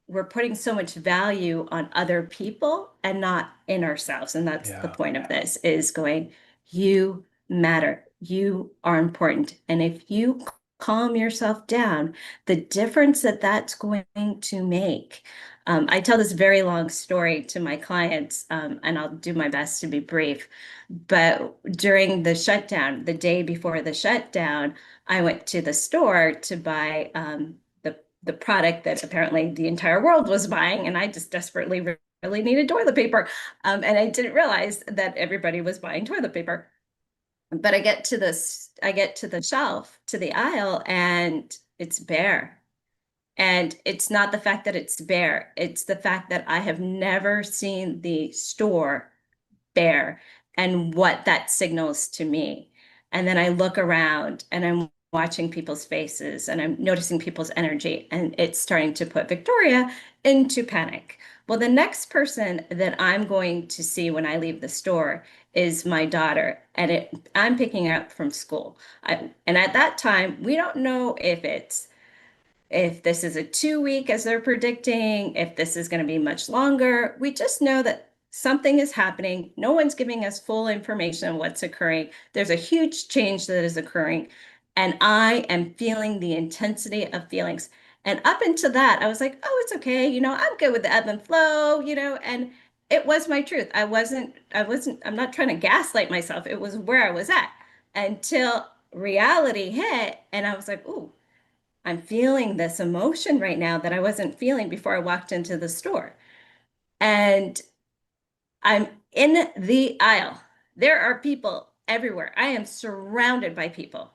we're putting so much value on other people and not in ourselves. And that's the Yeah. point of this is going, you matter. You are important. And if you calm yourself down, the difference that that's going to make. I tell this very long story to my clients, and I'll do my best to be brief. But during the shutdown, the day before the shutdown, I went to the store to buy the product that apparently the entire world was buying, and I just desperately really needed toilet paper, and I didn't realize that everybody was buying toilet paper. But I get to the shelf, to the aisle, and it's bare. And it's not the fact that it's bare, it's the fact that I have never seen the store bare and what that signals to me. And then I look around and I'm watching people's faces and I'm noticing people's energy, and it's starting to put Victoria into panic. Well, the next person that I'm going to see when I leave the store is my daughter, and I'm picking her up from school. And at that time, we don't know if this is a 2 week as they're predicting, if this is going to be much longer. We just know that something is happening. No one's giving us full information on what's occurring. There's a huge change that is occurring. And I am feeling the intensity of feelings. And up until that, I was like, oh, it's okay. I'm good with the ebb and flow, and it was my truth. I'm not trying to gaslight myself. It was where I was at until reality hit. And I was like, ooh, I'm feeling this emotion right now that I wasn't feeling before I walked into the store. And I'm in the aisle. There are people everywhere. I am surrounded by people.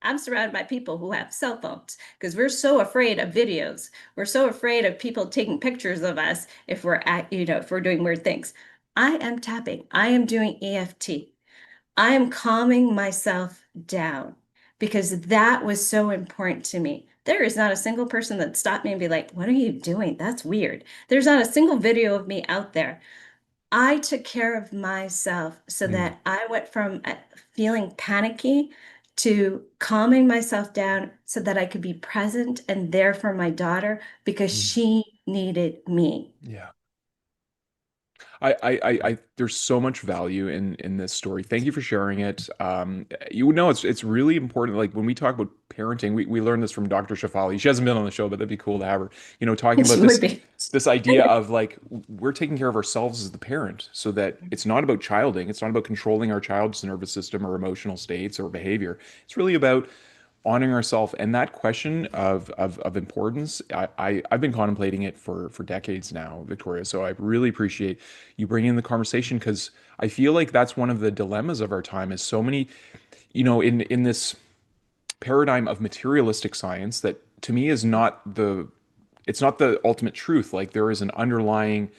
I'm surrounded by people who have cell phones because we're so afraid of videos. We're so afraid of people taking pictures of us if if we're doing weird things. I am tapping. I am doing EFT. I am calming myself down because that was so important to me. There is not a single person that stopped me and be like, what are you doing? That's weird. There's not a single video of me out there. I took care of myself so Mm, that I went from feeling panicky to calming myself down so that I could be present and there for my daughter because mm. she needed me. Yeah. There's so much value in this story. Thank you for sharing it. You know, it's really important. Like when we talk about parenting, we learned this from Dr. Shafali. She hasn't been on the show, but that'd be cool to have her. You know, talking about She would be. this idea of like we're taking care of ourselves as the parent, so that it's not about childing. It's not about controlling our child's nervous system or emotional states or behavior. It's really about honoring ourselves. And that question of importance, I've been contemplating it for decades now, Victoria. So I really appreciate you bringing in the conversation, because I feel like that's one of the dilemmas of our time is so many, in this paradigm of materialistic science that to me is it's not the ultimate truth. Like there is an underlying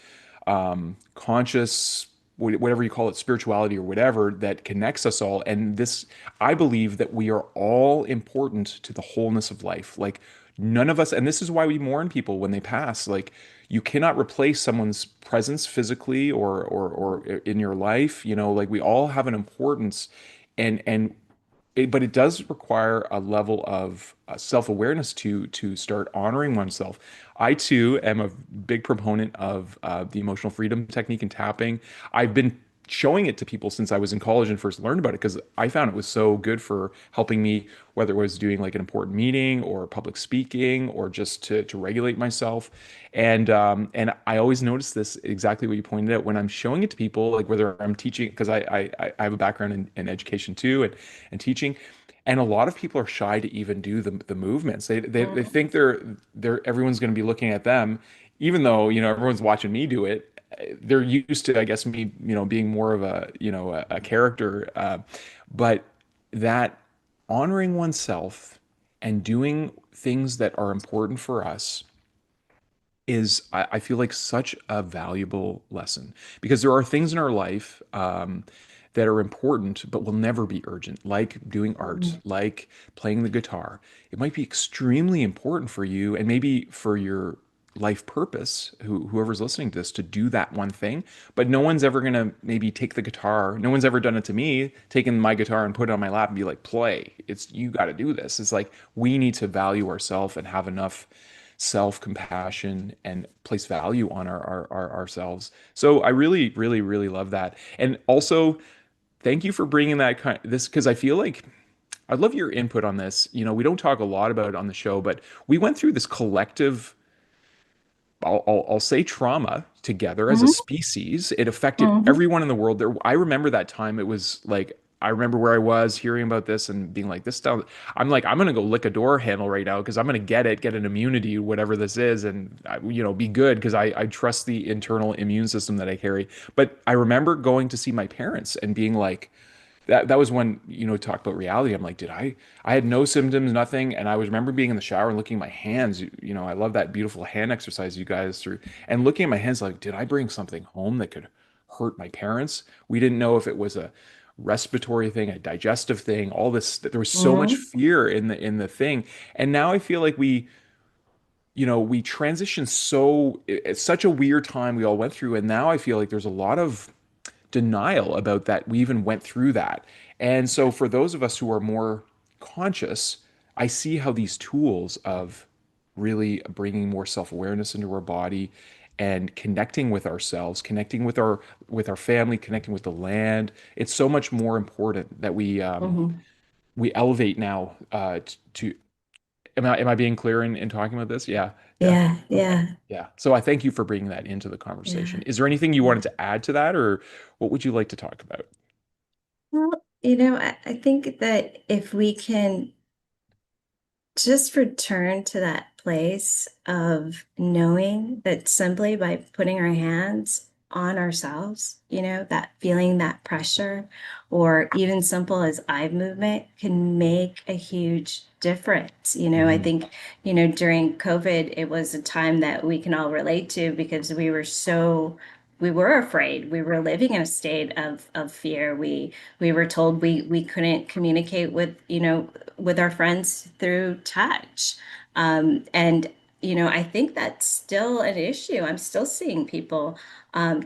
conscious, whatever you call it, spirituality or whatever, that connects us all. And this, I believe that we are all important to the wholeness of life. Like none of us, and this is why we mourn people when they pass. Like you cannot replace someone's presence physically or in your life. Like we all have an importance, and but it does require a level of self-awareness to start honoring oneself. I too am a big proponent of the emotional freedom technique and tapping. I've been showing it to people since I was in college and first learned about it because I found it was so good for helping me, whether it was doing like an important meeting or public speaking or just to regulate myself. And I always notice this exactly what you pointed out when I'm showing it to people, like whether I'm teaching, because I have a background in education too and teaching. And a lot of people are shy to even do the movements. They Mhm. think everyone's going to be looking at them, even though everyone's watching me do it. They're used to, I guess, me being more of a character, but that honoring oneself and doing things that are important for us is I feel like such a valuable lesson, because there are things in our life that are important but will never be urgent, like doing art, Mhm. like playing the guitar. It might be extremely important for you and maybe for your life purpose, whoever's listening to this, to do that one thing, but no one's ever gonna maybe take the guitar. No one's ever done it to me, taken my guitar and put it on my lap and be like, play. It's, you got to do this. It's like we need to value ourselves and have enough self-compassion and place value on ourselves. So I really, really, really love that. And also, thank you for bringing that this, because I feel like I'd love your input on this. We don't talk a lot about it on the show, but we went through this collective, I'll say, trauma together as a Mhm, species. It affected mhm. everyone in the world. I remember that time. It was like I remember where I was hearing about this and being like, "This stuff." I'm like, I'm gonna go lick a door handle right now because I'm gonna get an immunity, whatever this is, and be good because I trust the internal immune system that I carry. But I remember going to see my parents and being like, that was when talk about reality. I'm like, I had no symptoms, nothing, and I was remember being in the shower and looking at my hands. I love that beautiful hand exercise you guys through, and looking at my hands like, did I bring something home that could hurt my parents? We didn't know if it was a respiratory thing, a digestive thing, all this. There was so much Mhm. fear in the thing, and now I feel like we transitioned, so it's such a weird time we all went through, and now I feel like there's a lot of denial about that we even went through that. And so for those of us who are more conscious, I see how these tools of really bringing more self-awareness into our body and connecting with ourselves, connecting with our family, connecting with the land, it's so much more important that Mhm. we elevate now to am I being clear in talking about this? Yeah. Yeah. Yeah, Okay. yeah, Yeah. So I thank you for bringing that into the conversation. yeah, Is there anything you yeah. wanted to add to that, or what would you like to talk about? Well, I think that if we can just return to that place of knowing that simply by putting our hands on ourselves, that feeling that pressure, or even simple as eye movement can make a huge difference. I Hmm. think, during COVID, it was a time that we can all relate to because we were afraid. We were living in a state of fear. We were told we couldn't communicate with our friends through touch. And I think that's still an issue. I'm still seeing people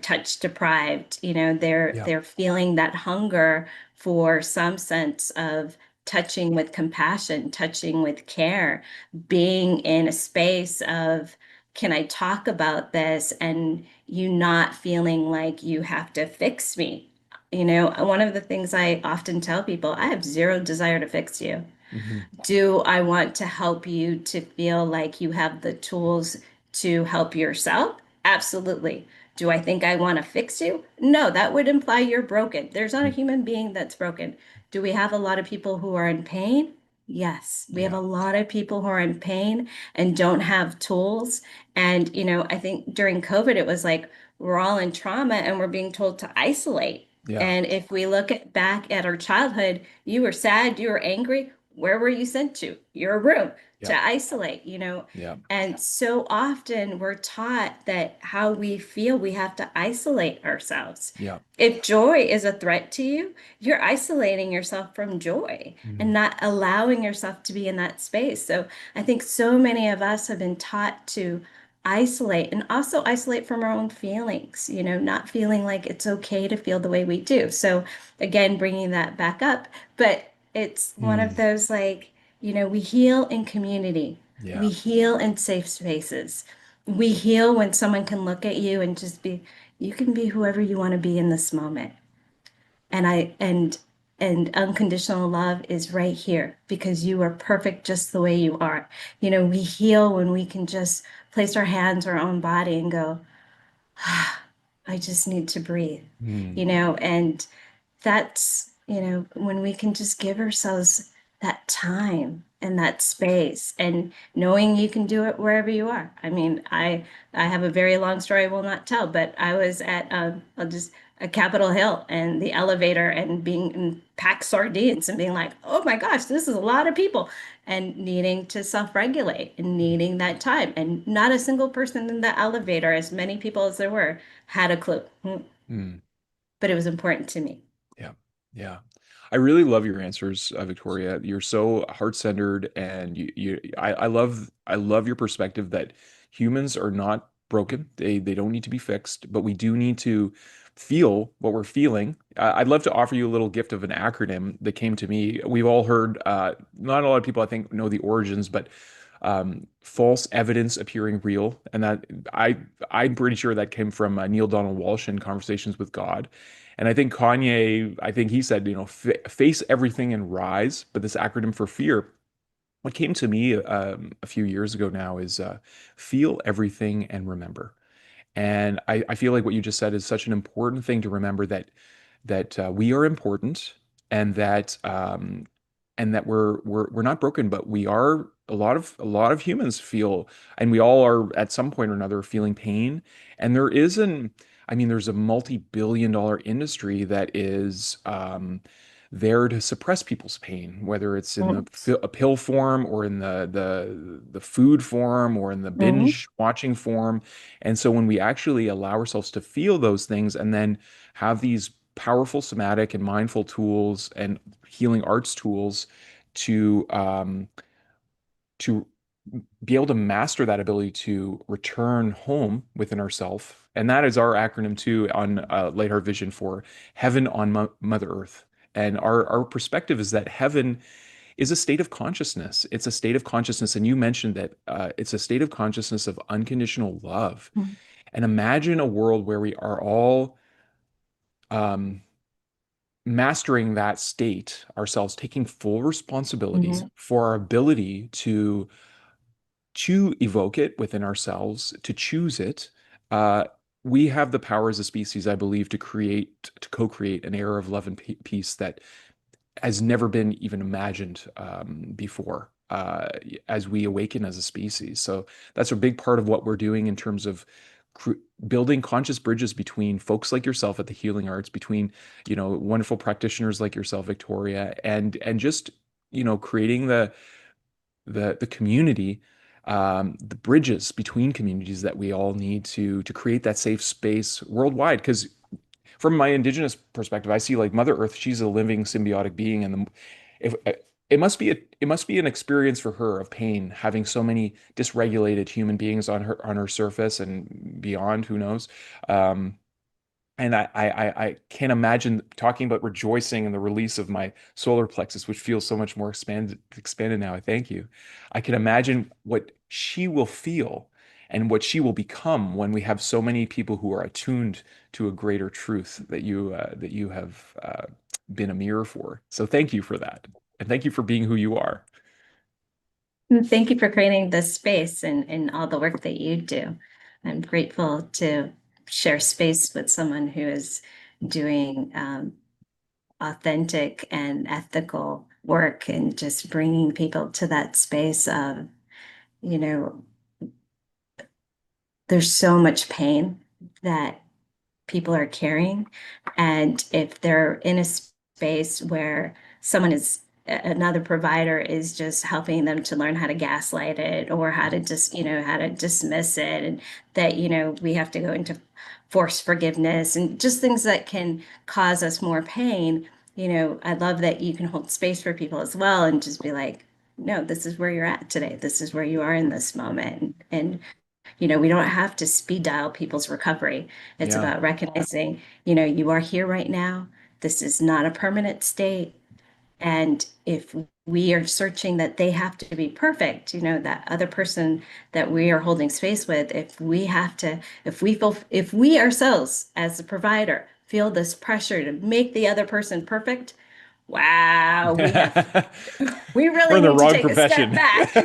touch deprived. Yeah. They're feeling that hunger for some sense of touching with compassion, touching with care, being in a space of, can I talk about this, and you not feeling like you have to fix me. One of the things I often tell people, I have zero desire to fix you. Hmm. Do I want to help you to feel like you have the tools to help yourself? Absolutely. Do I think I want to fix you? No, that would imply you're broken. There's not a human being that's broken. Do we have a lot of people who are in pain? Yes, we have Yeah. a lot of people who are in pain and don't have tools. And, I think during COVID, it was like we're all in trauma and we're being told to isolate. Yeah. And if we look back at our childhood, you were sad, you were angry. Where were you sent to? Your room to Yeah. isolate. Yeah. And so often we're taught that how we feel, we have to isolate ourselves. Yeah. If joy is a threat to you, you're isolating yourself from joy and Mhm. not allowing yourself to be in that space. So I think so many of us have been taught to isolate and also isolate from our own feelings, not feeling like it's okay to feel the way we do. So again, bringing that back up, but it's one of Mm. those like, we heal in community, we Yeah. heal in safe spaces, we heal when someone can look at you and just be, you can be whoever you want to be in this moment. And unconditional love is right here because you are perfect just the way you are. We heal when we can just place our hands on our own body and go, I just need to breathe, Mm. and that's when we can just give ourselves that time and that space and knowing you can do it wherever you are. I mean, I have a very long story I will not tell, but I was at I'll just a Capitol Hill and the elevator and being in packed sardines and being like, oh my gosh, this is a lot of people, and needing to self-regulate and needing that time. And not a single person in the elevator, as many people as there were, had a clue. Mm. But it was important to me. Yeah. Yeah. I really love your answers, Victoria. You're so heart-centered, and I love your perspective that humans are not broken. They don't need to be fixed, but we do need to feel what we're feeling. I'd love to offer you a little gift of an acronym that came to me. We've all heard, not a lot of people I think know the origins, but false evidence appearing real, and that I'm pretty sure that came from Neil Donald Walsh in Conversations with God. And I think Kanye, I think he said, face everything and rise. But this acronym for fear, what came to me a few years ago now is feel everything and remember. And I feel like what you just said is such an important thing to remember, that we are important, and that we're not broken, but we are a lot of humans feel, and we all are at some point or another feeling pain. And there's a multi-billion dollar industry that is there to suppress people's pain, whether it's in a pill form, or in the food form, or in the Mhm. binge watching form. And so when we actually allow ourselves to feel those things, and then have these powerful somatic and mindful tools and healing arts tools to be able to master that ability to return home within ourselves. And that is our acronym too on Light Heart Vision, for heaven on Mother Earth. And our perspective is that heaven is a state of consciousness. It's a state of consciousness. And you mentioned that it's a state of consciousness of unconditional love. Mhm. And imagine a world where we are all um, mastering that state ourselves, taking full responsibility Mhm. for our ability to evoke it within ourselves, to choose it. Uh, we have the power as a species, I believe, to co-create an era of love and peace that has never been even imagined before, as we awaken as a species. So that's a big part of what we're doing in terms of cr building conscious bridges between folks like yourself at the Healing Arts, between wonderful practitioners like yourself, Victoria, and just creating the community, the bridges between communities that we all need to create that safe space worldwide. Because from my indigenous perspective, I see like Mother Earth, she's a living symbiotic being, and if it must be an experience for her of pain, having so many dysregulated human beings on her surface and beyond, who knows. Um, and I can't imagine talking about rejoicing in the release of my solar plexus, which feels so much more expanded now. I thank you. I can imagine what she will feel and what she will become when we have so many people who are attuned to a greater truth that you have been a mirror for. So thank you for that, and thank you for being who you are. Thank you for creating this space and all the work that you do. I'm grateful to share space with someone who is doing authentic and ethical work, and just bringing people to that space of, you know, there's so much pain that people are carrying. And if they're in a space where another provider is just helping them to learn how to gaslight it, or how to just, how to dismiss it, and that, we have to go into forced forgiveness and just things that can cause us more pain. I love that you can hold space for people as well, and just be like, no, this is where you're at today. This is where you are in this moment. And we don't have to speed dial people's recovery. It's Yeah. about recognizing, you are here right now. This is not a permanent state. And if we are searching that they have to be perfect, that other person that we are holding space with, if we ourselves as a provider feel this pressure to make the other person perfect, wow, we We're really in the need to wrong take a step profession. back.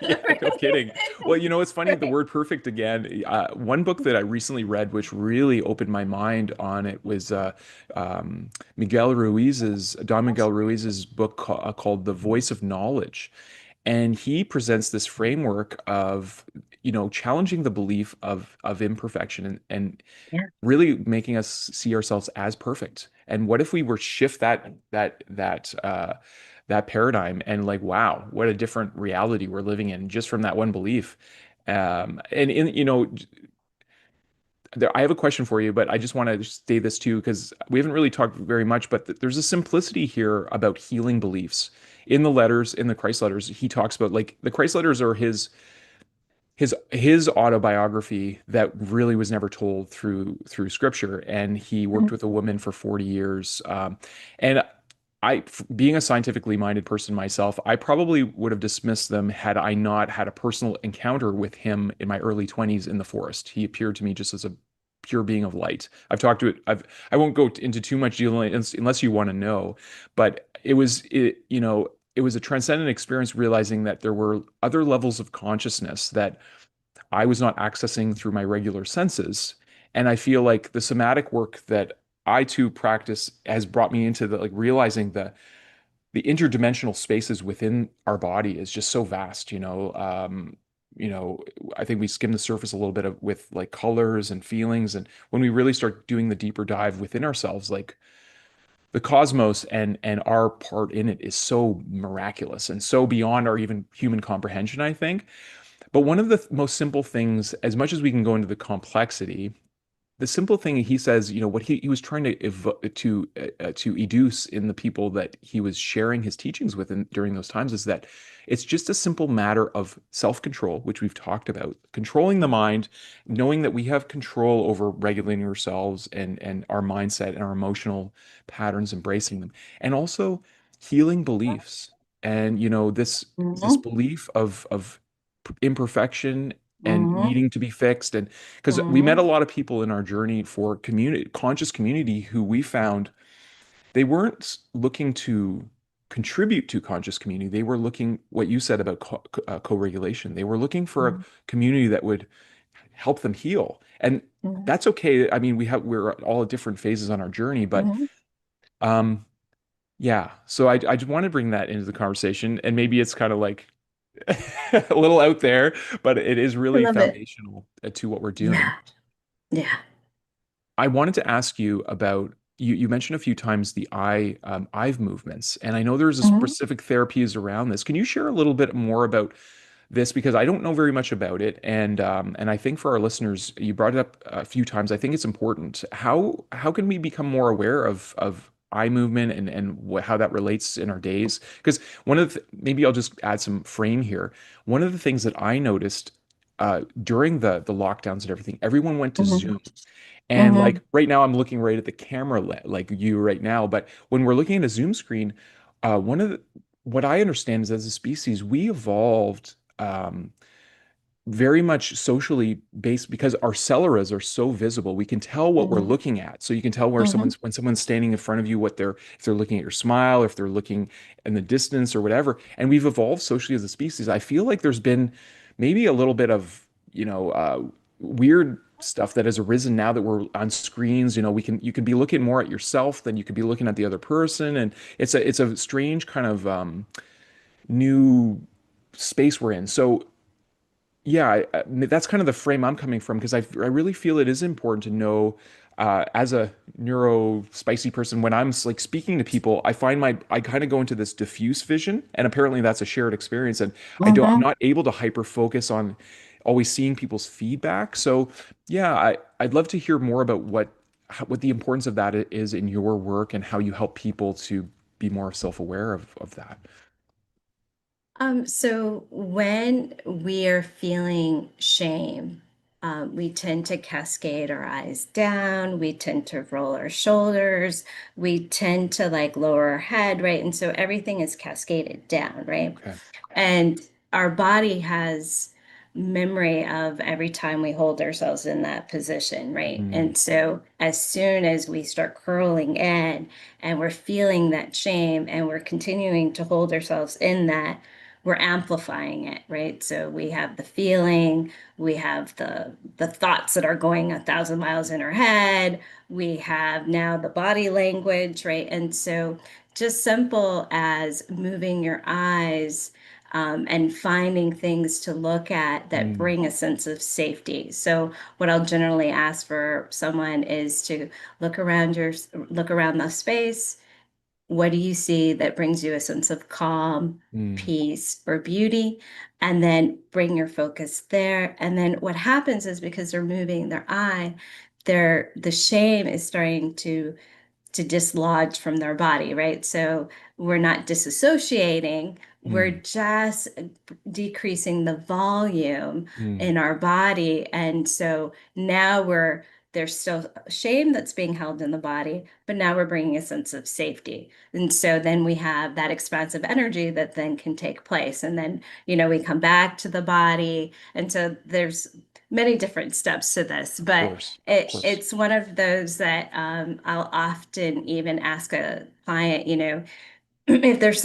Yeah, no kidding. Well, it's funny, the Right. word perfect again. One book that I recently read, which really opened my mind on it, was Don Miguel Ruiz's book called The Voice of Knowledge. And he presents this framework of, challenging the belief of imperfection, and Yeah. really making us see ourselves as perfect. And what if we were shift that paradigm, and like, wow, what a different reality we're living in just from that one belief. And in I have a question for you, but I just want to say this too, because we haven't really talked very much, but there's a simplicity here about healing beliefs. In the Christ letters, he talks about, like, the Christ letters are his autobiography that really was never told through scripture. And he worked with a woman for 40 years. And being a scientifically minded person myself, I probably would have dismissed them had I not had a personal encounter with him in my early 20s in the forest. He appeared to me just as a pure being of light. I've talked to it. I won't go into too much detail unless you want to know, but it was a transcendent experience realizing that there were other levels of consciousness that I was not accessing through my regular senses. And I feel like the somatic work that I too practice has brought me into the like realizing the interdimensional spaces within our body is just so vast, you know, I think we skim the surface a little bit of with like colors and feelings. And when we really start doing the deeper dive within ourselves, like the cosmos and our part in it is so miraculous and so beyond our even human comprehension, I think. But one of the most simple things, as much as we can go into the complexity, the simple thing he says, what he was trying to to educe in the people that he was sharing his teachings with during those times is that it's just a simple matter of self-control, which we've talked about, controlling the mind, knowing that we have control over regulating ourselves and our mindset and our emotional patterns, embracing them, and also healing beliefs. And this Mhm. belief of imperfection and Mhm. needing to be fixed. And because we met a Mhm. lot of people in our journey for conscious community who we found they weren't looking to contribute to conscious community. They were looking what you said about co-regulation. They were looking for a Mhm. community that would help them heal. And Mhm. that's okay. I mean, we're all at different phases on our journey, but Mhm. um yeah. So I just want to bring that into the conversation, and maybe it's kind of like a little out there, but it is I really love it. foundational to what we're doing. Yeah. Yeah. I wanted to ask you about you mentioned a few times the eye movements, and I know there's a Mhm. specific therapies around this. Can you share a little bit more about this because I don't know very much about it, and I think for our listeners, you brought it up a few times. I think it's important. How can we become more aware of eye movement and how that relates in our days? Because maybe I'll just add some frame here. One of the things that I noticed during the lockdowns and everything, everyone went to Mhm. Zoom. And like Mhm. right now, I'm looking right at the camera, like you right now. But when we're looking at a Zoom screen, one of the what I understand is as a species, we evolved very much socially based because our cellulas are so visible. We can tell what we're Mhm. looking at. So you can tell where Mhm. someone's standing in front of you, if they're looking at your smile, if they're looking in the distance or whatever. And we've evolved socially as a species. I feel like there's been maybe a little bit of, weird stuff that has arisen now that we're on screens. You can be looking more at yourself than you could be looking at the other person. And it's a strange kind of new space we're in. So yeah, that's kind of the frame I'm coming from because I really feel it is important to know, as a neuro spicy person, when I'm like speaking to people, I kind of go into this diffuse vision, and apparently that's a shared experience, and I'm Mhm. not able to hyper focus on always seeing people's feedback. So yeah, I'd love to hear more about what the importance of that is in your work and how you help people to be more self-aware of that. So when we are feeling shame, we tend to cascade our eyes down, we tend to roll our shoulders, we tend to like lower our head, right? And so everything is cascaded down, right? Okay. And our body has memory of every time we hold ourselves in that position, right? Mm, And so as soon as we start curling in and we're feeling that shame and we're continuing to hold ourselves in that, we're amplifying it, right? So we have the feeling, we have the thoughts that are going 1,000 miles in our head, we have now the body language, right? And so just simple as moving your eyes, and finding things to look at that mm, bring a sense of safety. So what I'll generally ask for someone is to look around the space. What do you see that brings you a sense of calm, mm, peace, or beauty? And then bring your focus there. And then what happens is because they're moving their eye, the shame is starting to dislodge from their body, right? So we're not disassociating, we're mm, just decreasing the volume mm, in our body. And so now there's still shame that's being held in the body, but now we're bringing a sense of safety. And so then we have that expansive energy that then can take place. And then, we come back to the body. And so there's many different steps to this, Of but course, of course. it's one of those that I'll often even ask a client, if there's,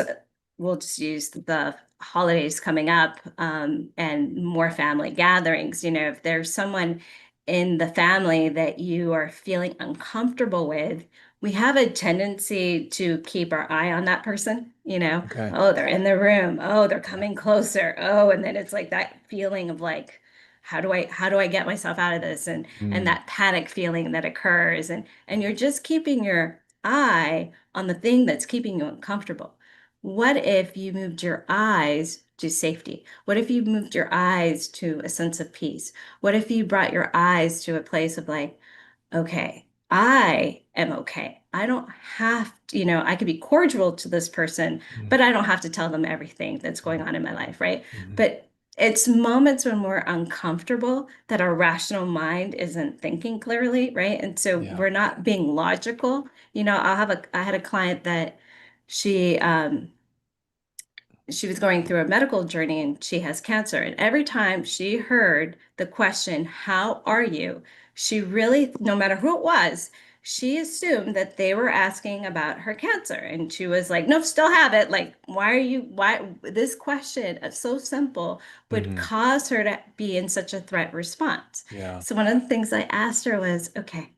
we'll just use the holidays coming up, and more family gatherings, if there's someone in the family that you are feeling uncomfortable with, we have a tendency to keep our eye on that person, Okay. oh, they're in the room, oh, they're Yeah. coming closer, oh, and then it's like that feeling of like, how do I get myself out of this? And Mm, that panic feeling that occurs, and you're just keeping your eye on the thing that's keeping you uncomfortable. What if you moved your eyes to safety? What if you moved your eyes to a sense of peace? What if you brought your eyes to a place of like, okay, I am okay. I don't have to, I could be cordial to this person, mm, but I don't have to tell them everything that's going on in my life, right? mhm. But it's moments when we're uncomfortable that our rational mind isn't thinking clearly, right? And so Yeah. we're not being logical. I had a client that she she was going through a medical journey and she has cancer. And every time she heard the question, "How are you?" she really, no matter who it was, she assumed that they were asking about her cancer. And she was like, "Nope, still have it." Like, why this question, so simple, would Hmm. cause her to be in such a threat response. Yeah. So one of the things I asked her was, okay,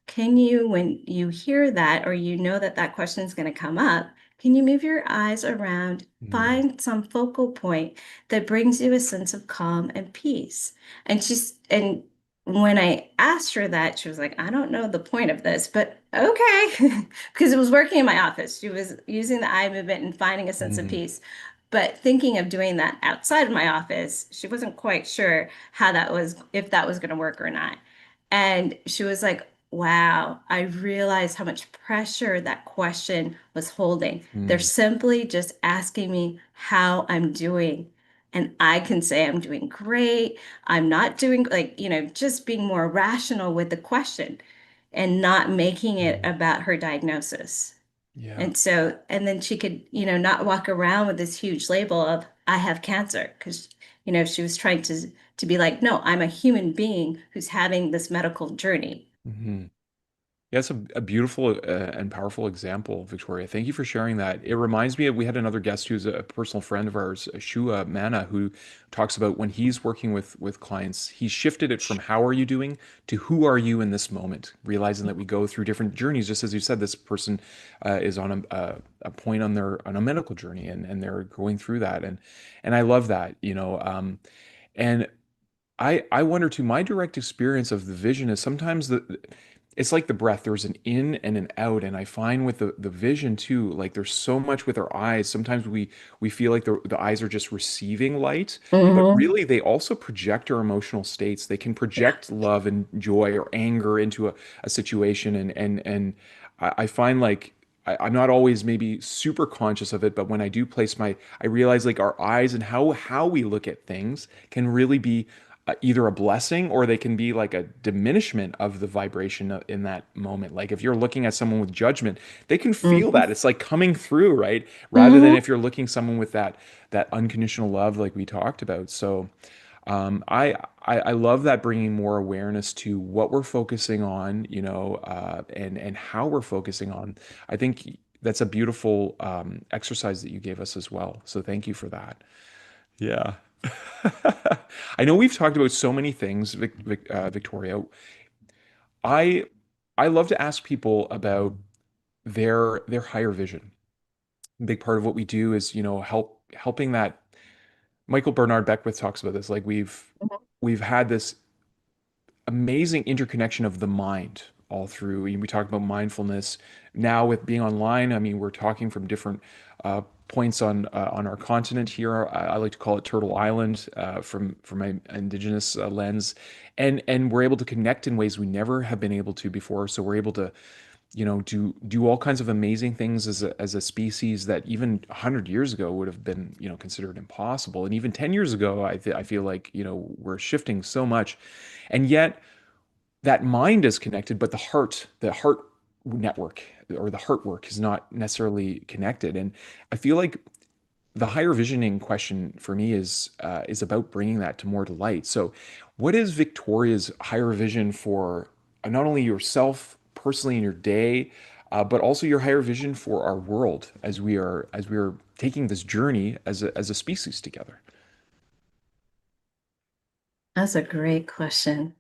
can you, when you hear that, or that that question is going to come up, can you move your eyes around, Mm, find some focal point that brings you a sense of calm and peace? And when I asked her that, she was like, I don't know the point of this, but okay, because it was working in my office. She was using the eye movement and finding a sense of mhm, peace. But thinking of doing that outside of my office, she wasn't quite sure if that was going to work or not. And she was like, wow, I realized how much pressure that question was holding. They're mm, simply just asking me how I'm doing. And I can say I'm doing great. I'm not doing, like, just being more rational with the question and not making it mm. about her diagnosis. Yeah. And so, and then she could, not walk around with this huge label of I have cancer, because, she was trying to be like, no, I'm a human being who's having this medical journey. Hmm. Yeah, it's a beautiful and powerful example, Victoria. Thank you for sharing that. It reminds me of we had another guest who's a personal friend of ours, Shua Mana, who talks about when he's working with clients, he shifted it from how are you doing to who are you in this moment, realizing that we go through different journeys. Just as you said, this person is on a point on a medical journey, and they're going through that, and I love that, and I wonder too, my direct experience of the vision is sometimes it's like the breath. There's an in and an out. And I find with the vision too, like there's so much with our eyes. Sometimes we feel like the eyes are just receiving light, but Hmm. really they also project our emotional states. They can project love and joy or anger into a situation. And I find like I'm not always maybe super conscious of it, but when I do I realize like our eyes and how we look at things can really be either a blessing or they can be like a diminishment of the vibration in that moment. Like if you're looking at someone with judgment, they can feel Hmm. that. It's like coming through, right? Rather than Hmm. if you're looking someone with that unconditional love like we talked about. So I love that bringing more awareness to what we're focusing on, and how we're focusing on. I think that's a beautiful exercise that you gave us as well. So thank you for that. Yeah. I know we've talked about so many things, Victoria. I I love to ask people about their higher vision. A big part of what we do is, helping that. Michael Bernard Beckwith talks about this. Like we've had this amazing interconnection of the mind all through. We talk about mindfulness now with being online. I mean, we're talking from different points on our continent here. I like to call it Turtle Island from my indigenous lens, and we're able to connect in ways we never have been able to before. So we're able to do all kinds of amazing things as a species that even 100 years ago would have been considered impossible, and even 10 years ago I feel like we're shifting so much, and yet that mind is connected, but the heart network or the heart work is not necessarily connected. And I feel like the higher visioning question for me is about bringing that to more to light. So, what is Victoria's higher vision for not only yourself personally in your day, but also your higher vision for our world as we are taking this journey as a species together? That's a great question.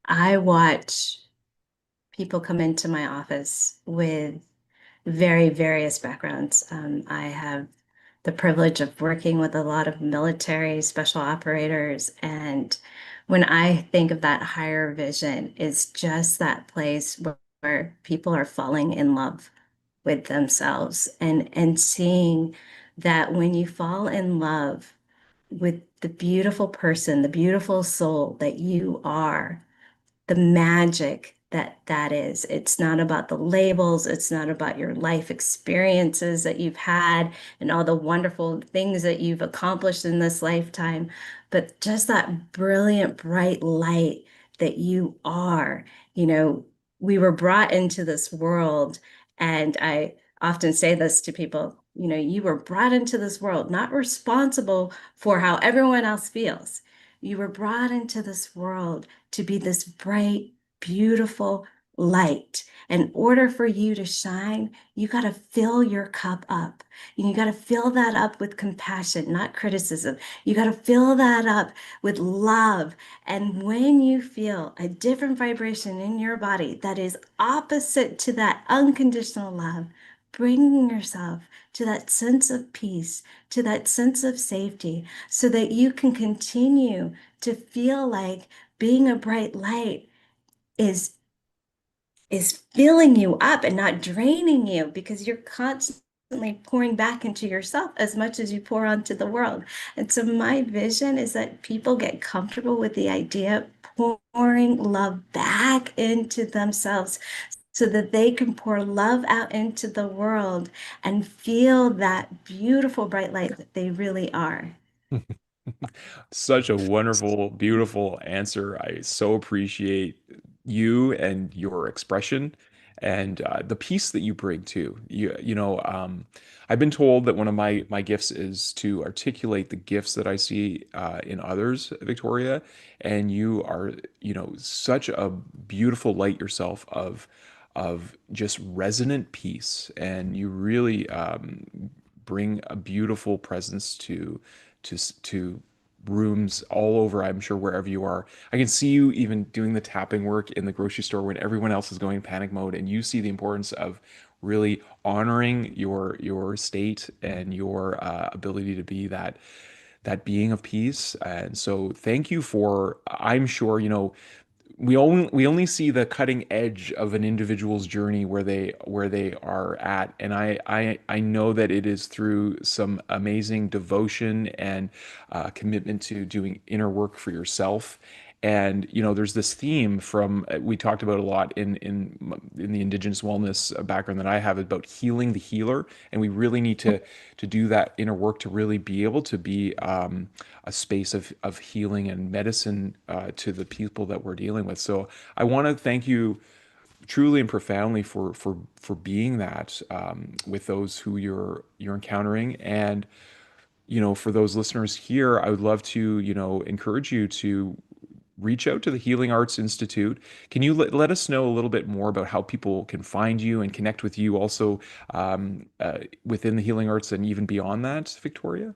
I watch people come into my office with very various backgrounds. I have the privilege of working with a lot of military special operators. And when I think of that higher vision, it's just that place where people are falling in love with themselves and seeing that when you fall in love with the beautiful person, the beautiful soul that you are, the magic that that is. It's not about the labels. It's not about your life experiences that you've had and all the wonderful things that you've accomplished in this lifetime, but just that brilliant, bright light that you are. You know, we were brought into this world, and I often say this to people, you were brought into this world, not responsible for how everyone else feels. You were brought into this world to be this bright, beautiful light. In order for you to shine, you got to fill your cup up. You got to fill that up with compassion, not criticism. You got to fill that up with love. And when you feel a different vibration in your body that is opposite to that unconditional love, bringing yourself to that sense of peace, to that sense of safety, so that you can continue to feel like being a bright light is is filling you up and not draining you, because you're constantly pouring back into yourself as much as you pour onto the world. And so my vision is that people get comfortable with the idea of pouring love back into themselves so that they can pour love out into the world and feel that beautiful bright light that they really are. Such a wonderful, beautiful answer. I so appreciate you and your expression and the peace that you bring too. I've been told that one of my gifts is to articulate the gifts that I see in others, Victoria, and you are, such a beautiful light yourself of just resonant peace, and you really bring a beautiful presence to rooms all over, I'm sure, wherever you are. I can see you even doing the tapping work in the grocery store when everyone else is going in panic mode, and you see the importance of really honoring your state and your ability to be that being of peace. And so thank you for, I'm sure, we only see the cutting edge of an individual's journey where they are at, and I know that it is through some amazing devotion and commitment to doing inner work for yourself. And there's this theme from we talked about a lot in the indigenous wellness background that I have about healing the healer, and we really need to do that inner work to really be able to be a space of healing and medicine to the people that we're dealing with. So I want to thank you truly and profoundly for being that with those who you're encountering. And for those listeners here, I would love to encourage you to reach out to the Healing Arts Institute. Can you let us know a little bit more about how people can find you and connect with you also within the healing arts and even beyond that, Victoria?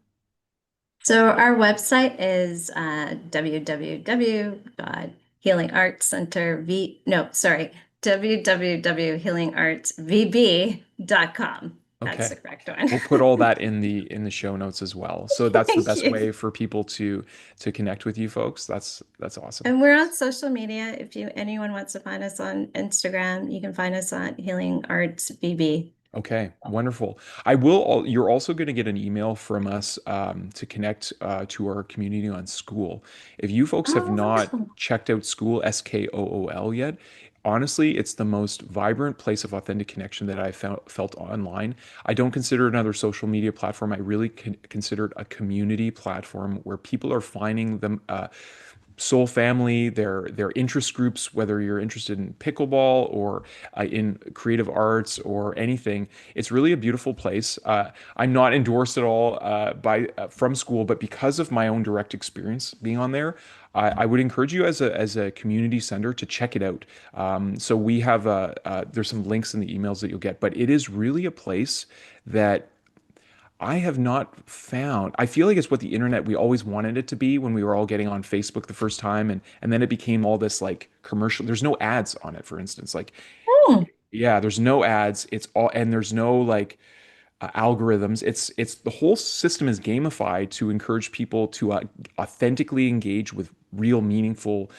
So our website is www.healingartscenter no, sorry, www.healingartsvb.com. That's Okay. the correct one. We'll put all that in the show notes as well. So that's the Thank best you. way for people to connect with you folks. That's awesome. And we're on social media. If anyone wants to find us on Instagram, you can find us on Healing Arts VB. Okay, wonderful. You're also going to get an email from us to connect to our community on School. If you folks have Oh, not wonderful. checked out School, Skool yet, honestly, it's the most vibrant place of authentic connection that I've felt online. I don't consider it another social media platform. I really consider it a community platform where people are finding them. soul family, their interest groups, whether you're interested in pickleball or in creative arts or anything. It's really a beautiful place. I'm not endorsed at all by from school, but because of my own direct experience being on there, I would encourage you as a community center to check it out. So we have there's some links in the emails that you'll get, but it is really a place that I have not found. I feel like it's what the internet we always wanted it to be when we were all getting on Facebook the first time, and then it became all this like commercial. There's no ads on it, for instance. Like, Hmm. yeah, there's no ads. It's all, and there's no like algorithms. It's the whole system is gamified to encourage people to authentically engage with real, meaningful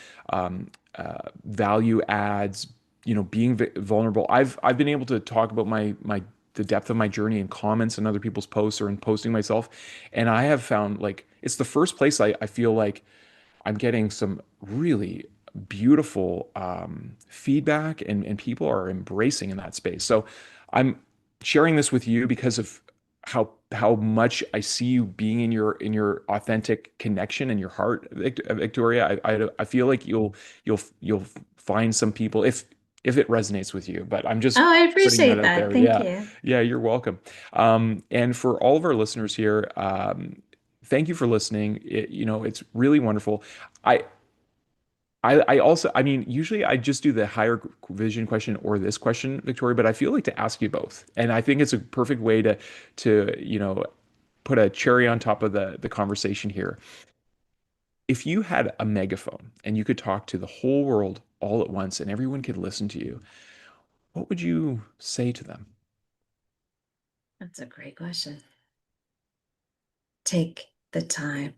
value adds. You know, being vulnerable. I've been able to talk about my the depth of my journey in comments and other people's posts or in posting myself, and I have found like it's the first place I feel like I'm getting some really beautiful feedback, and people are embracing in that space. So I'm sharing this with you because of how much I see you being in your authentic connection in your heart, Victoria. I feel like you'll find some people if it resonates with you. But I'm just Oh, I putting that appreciate out that. there. Thank Yeah, you. yeah, you're welcome. And for all of our listeners here, thank you for listening. You know, it's really wonderful. I I also, I mean, usually I just do the higher vision question or this question, Victoria, but I feel like to ask you both. And I think it's a perfect way to put a cherry on top of the conversation here. If you had a megaphone and you could talk to the whole world all at once and everyone could listen to you, what would you say to them? That's a great question. Take the time.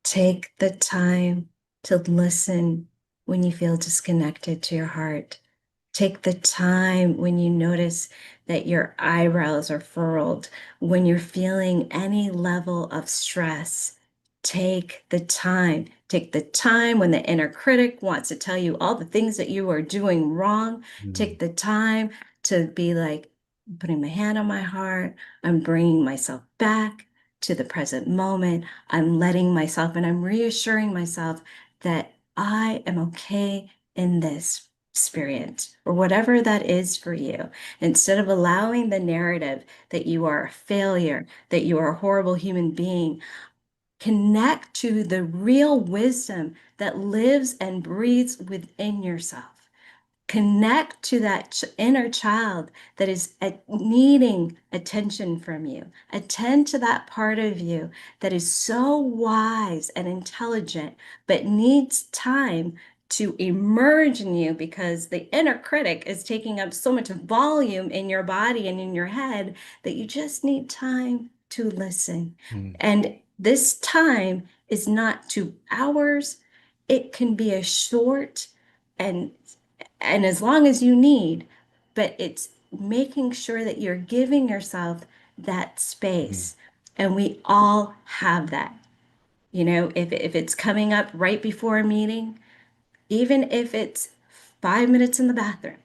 Take the time to listen when you feel disconnected to your heart. Take the time when you notice that your eyebrows are furrowed, when you're feeling any level of stress. Take the time. Take the time when the inner critic wants to tell you all the things that you are doing wrong. Mm, Take the time to be like, I'm putting my hand on my heart. I'm bringing myself back to the present moment. I'm letting myself and I'm reassuring myself that I am okay in this experience or whatever that is for you. Instead of allowing the narrative that you are a failure, that you are a horrible human being, connect to the real wisdom that lives and breathes within yourself. Connect to that inner child that is needing attention from you. Attend to that part of you that is so wise and intelligent, but needs time to emerge in you because the inner critic is taking up so much volume in your body and in your head that you just need time to listen. mm, And this time is not 2 hours, it can be a short and as long as you need, but it's making sure that you're giving yourself that mm, space. And we all have that. You know, if it's coming up right before a meeting, even if it's 5 minutes in the bathroom,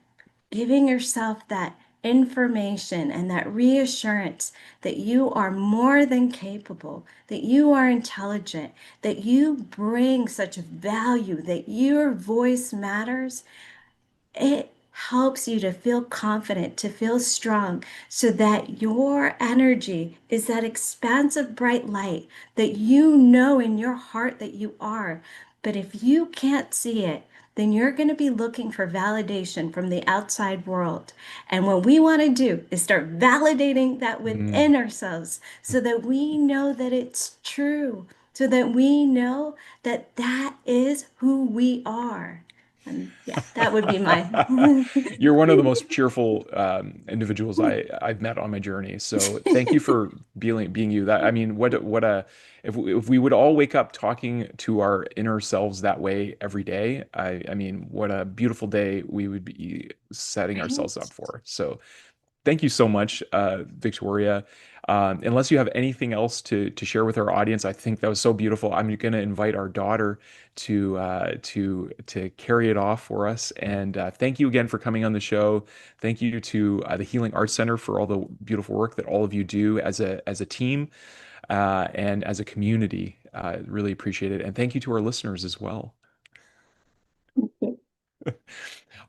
giving yourself that information and that reassurance that you are more than capable, that you are intelligent, that you bring such value, that your voice matters, it helps you to feel confident, to feel strong, so that your energy is that expansive bright light that you know in your heart that you are. But if you can't see it, then you're going to be looking for validation from the outside world. And what we want to do is start validating that mm. within ourselves so that we know that it's true, so that we know that that is who we are. And yeah, that would be my. You're one of the most cheerful individuals I've met on my journey. So thank you for being you. That I mean, what a if we would all wake up talking to our inner selves that way every day, I mean, what a beautiful day we would be setting ourselves Right. up for. So thank you so much, Victoria. Unless you have anything else to share with our audience, I think that was so beautiful. I'm going to invite our daughter to carry it off for us. And thank you again for coming on the show. Thank you to the Healing Arts Center for all the beautiful work that all of you do as a team and as a community. Really appreciate it. And thank you to our listeners as well.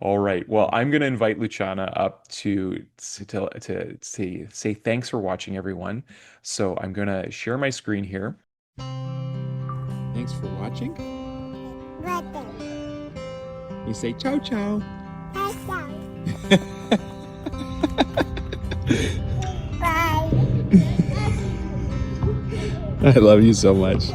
All right. Well, I'm going to invite Luciana up to say thanks for watching, everyone. So I'm going to share my screen here. Thanks for watching. You say ciao, ciao. Bye. I love you so much.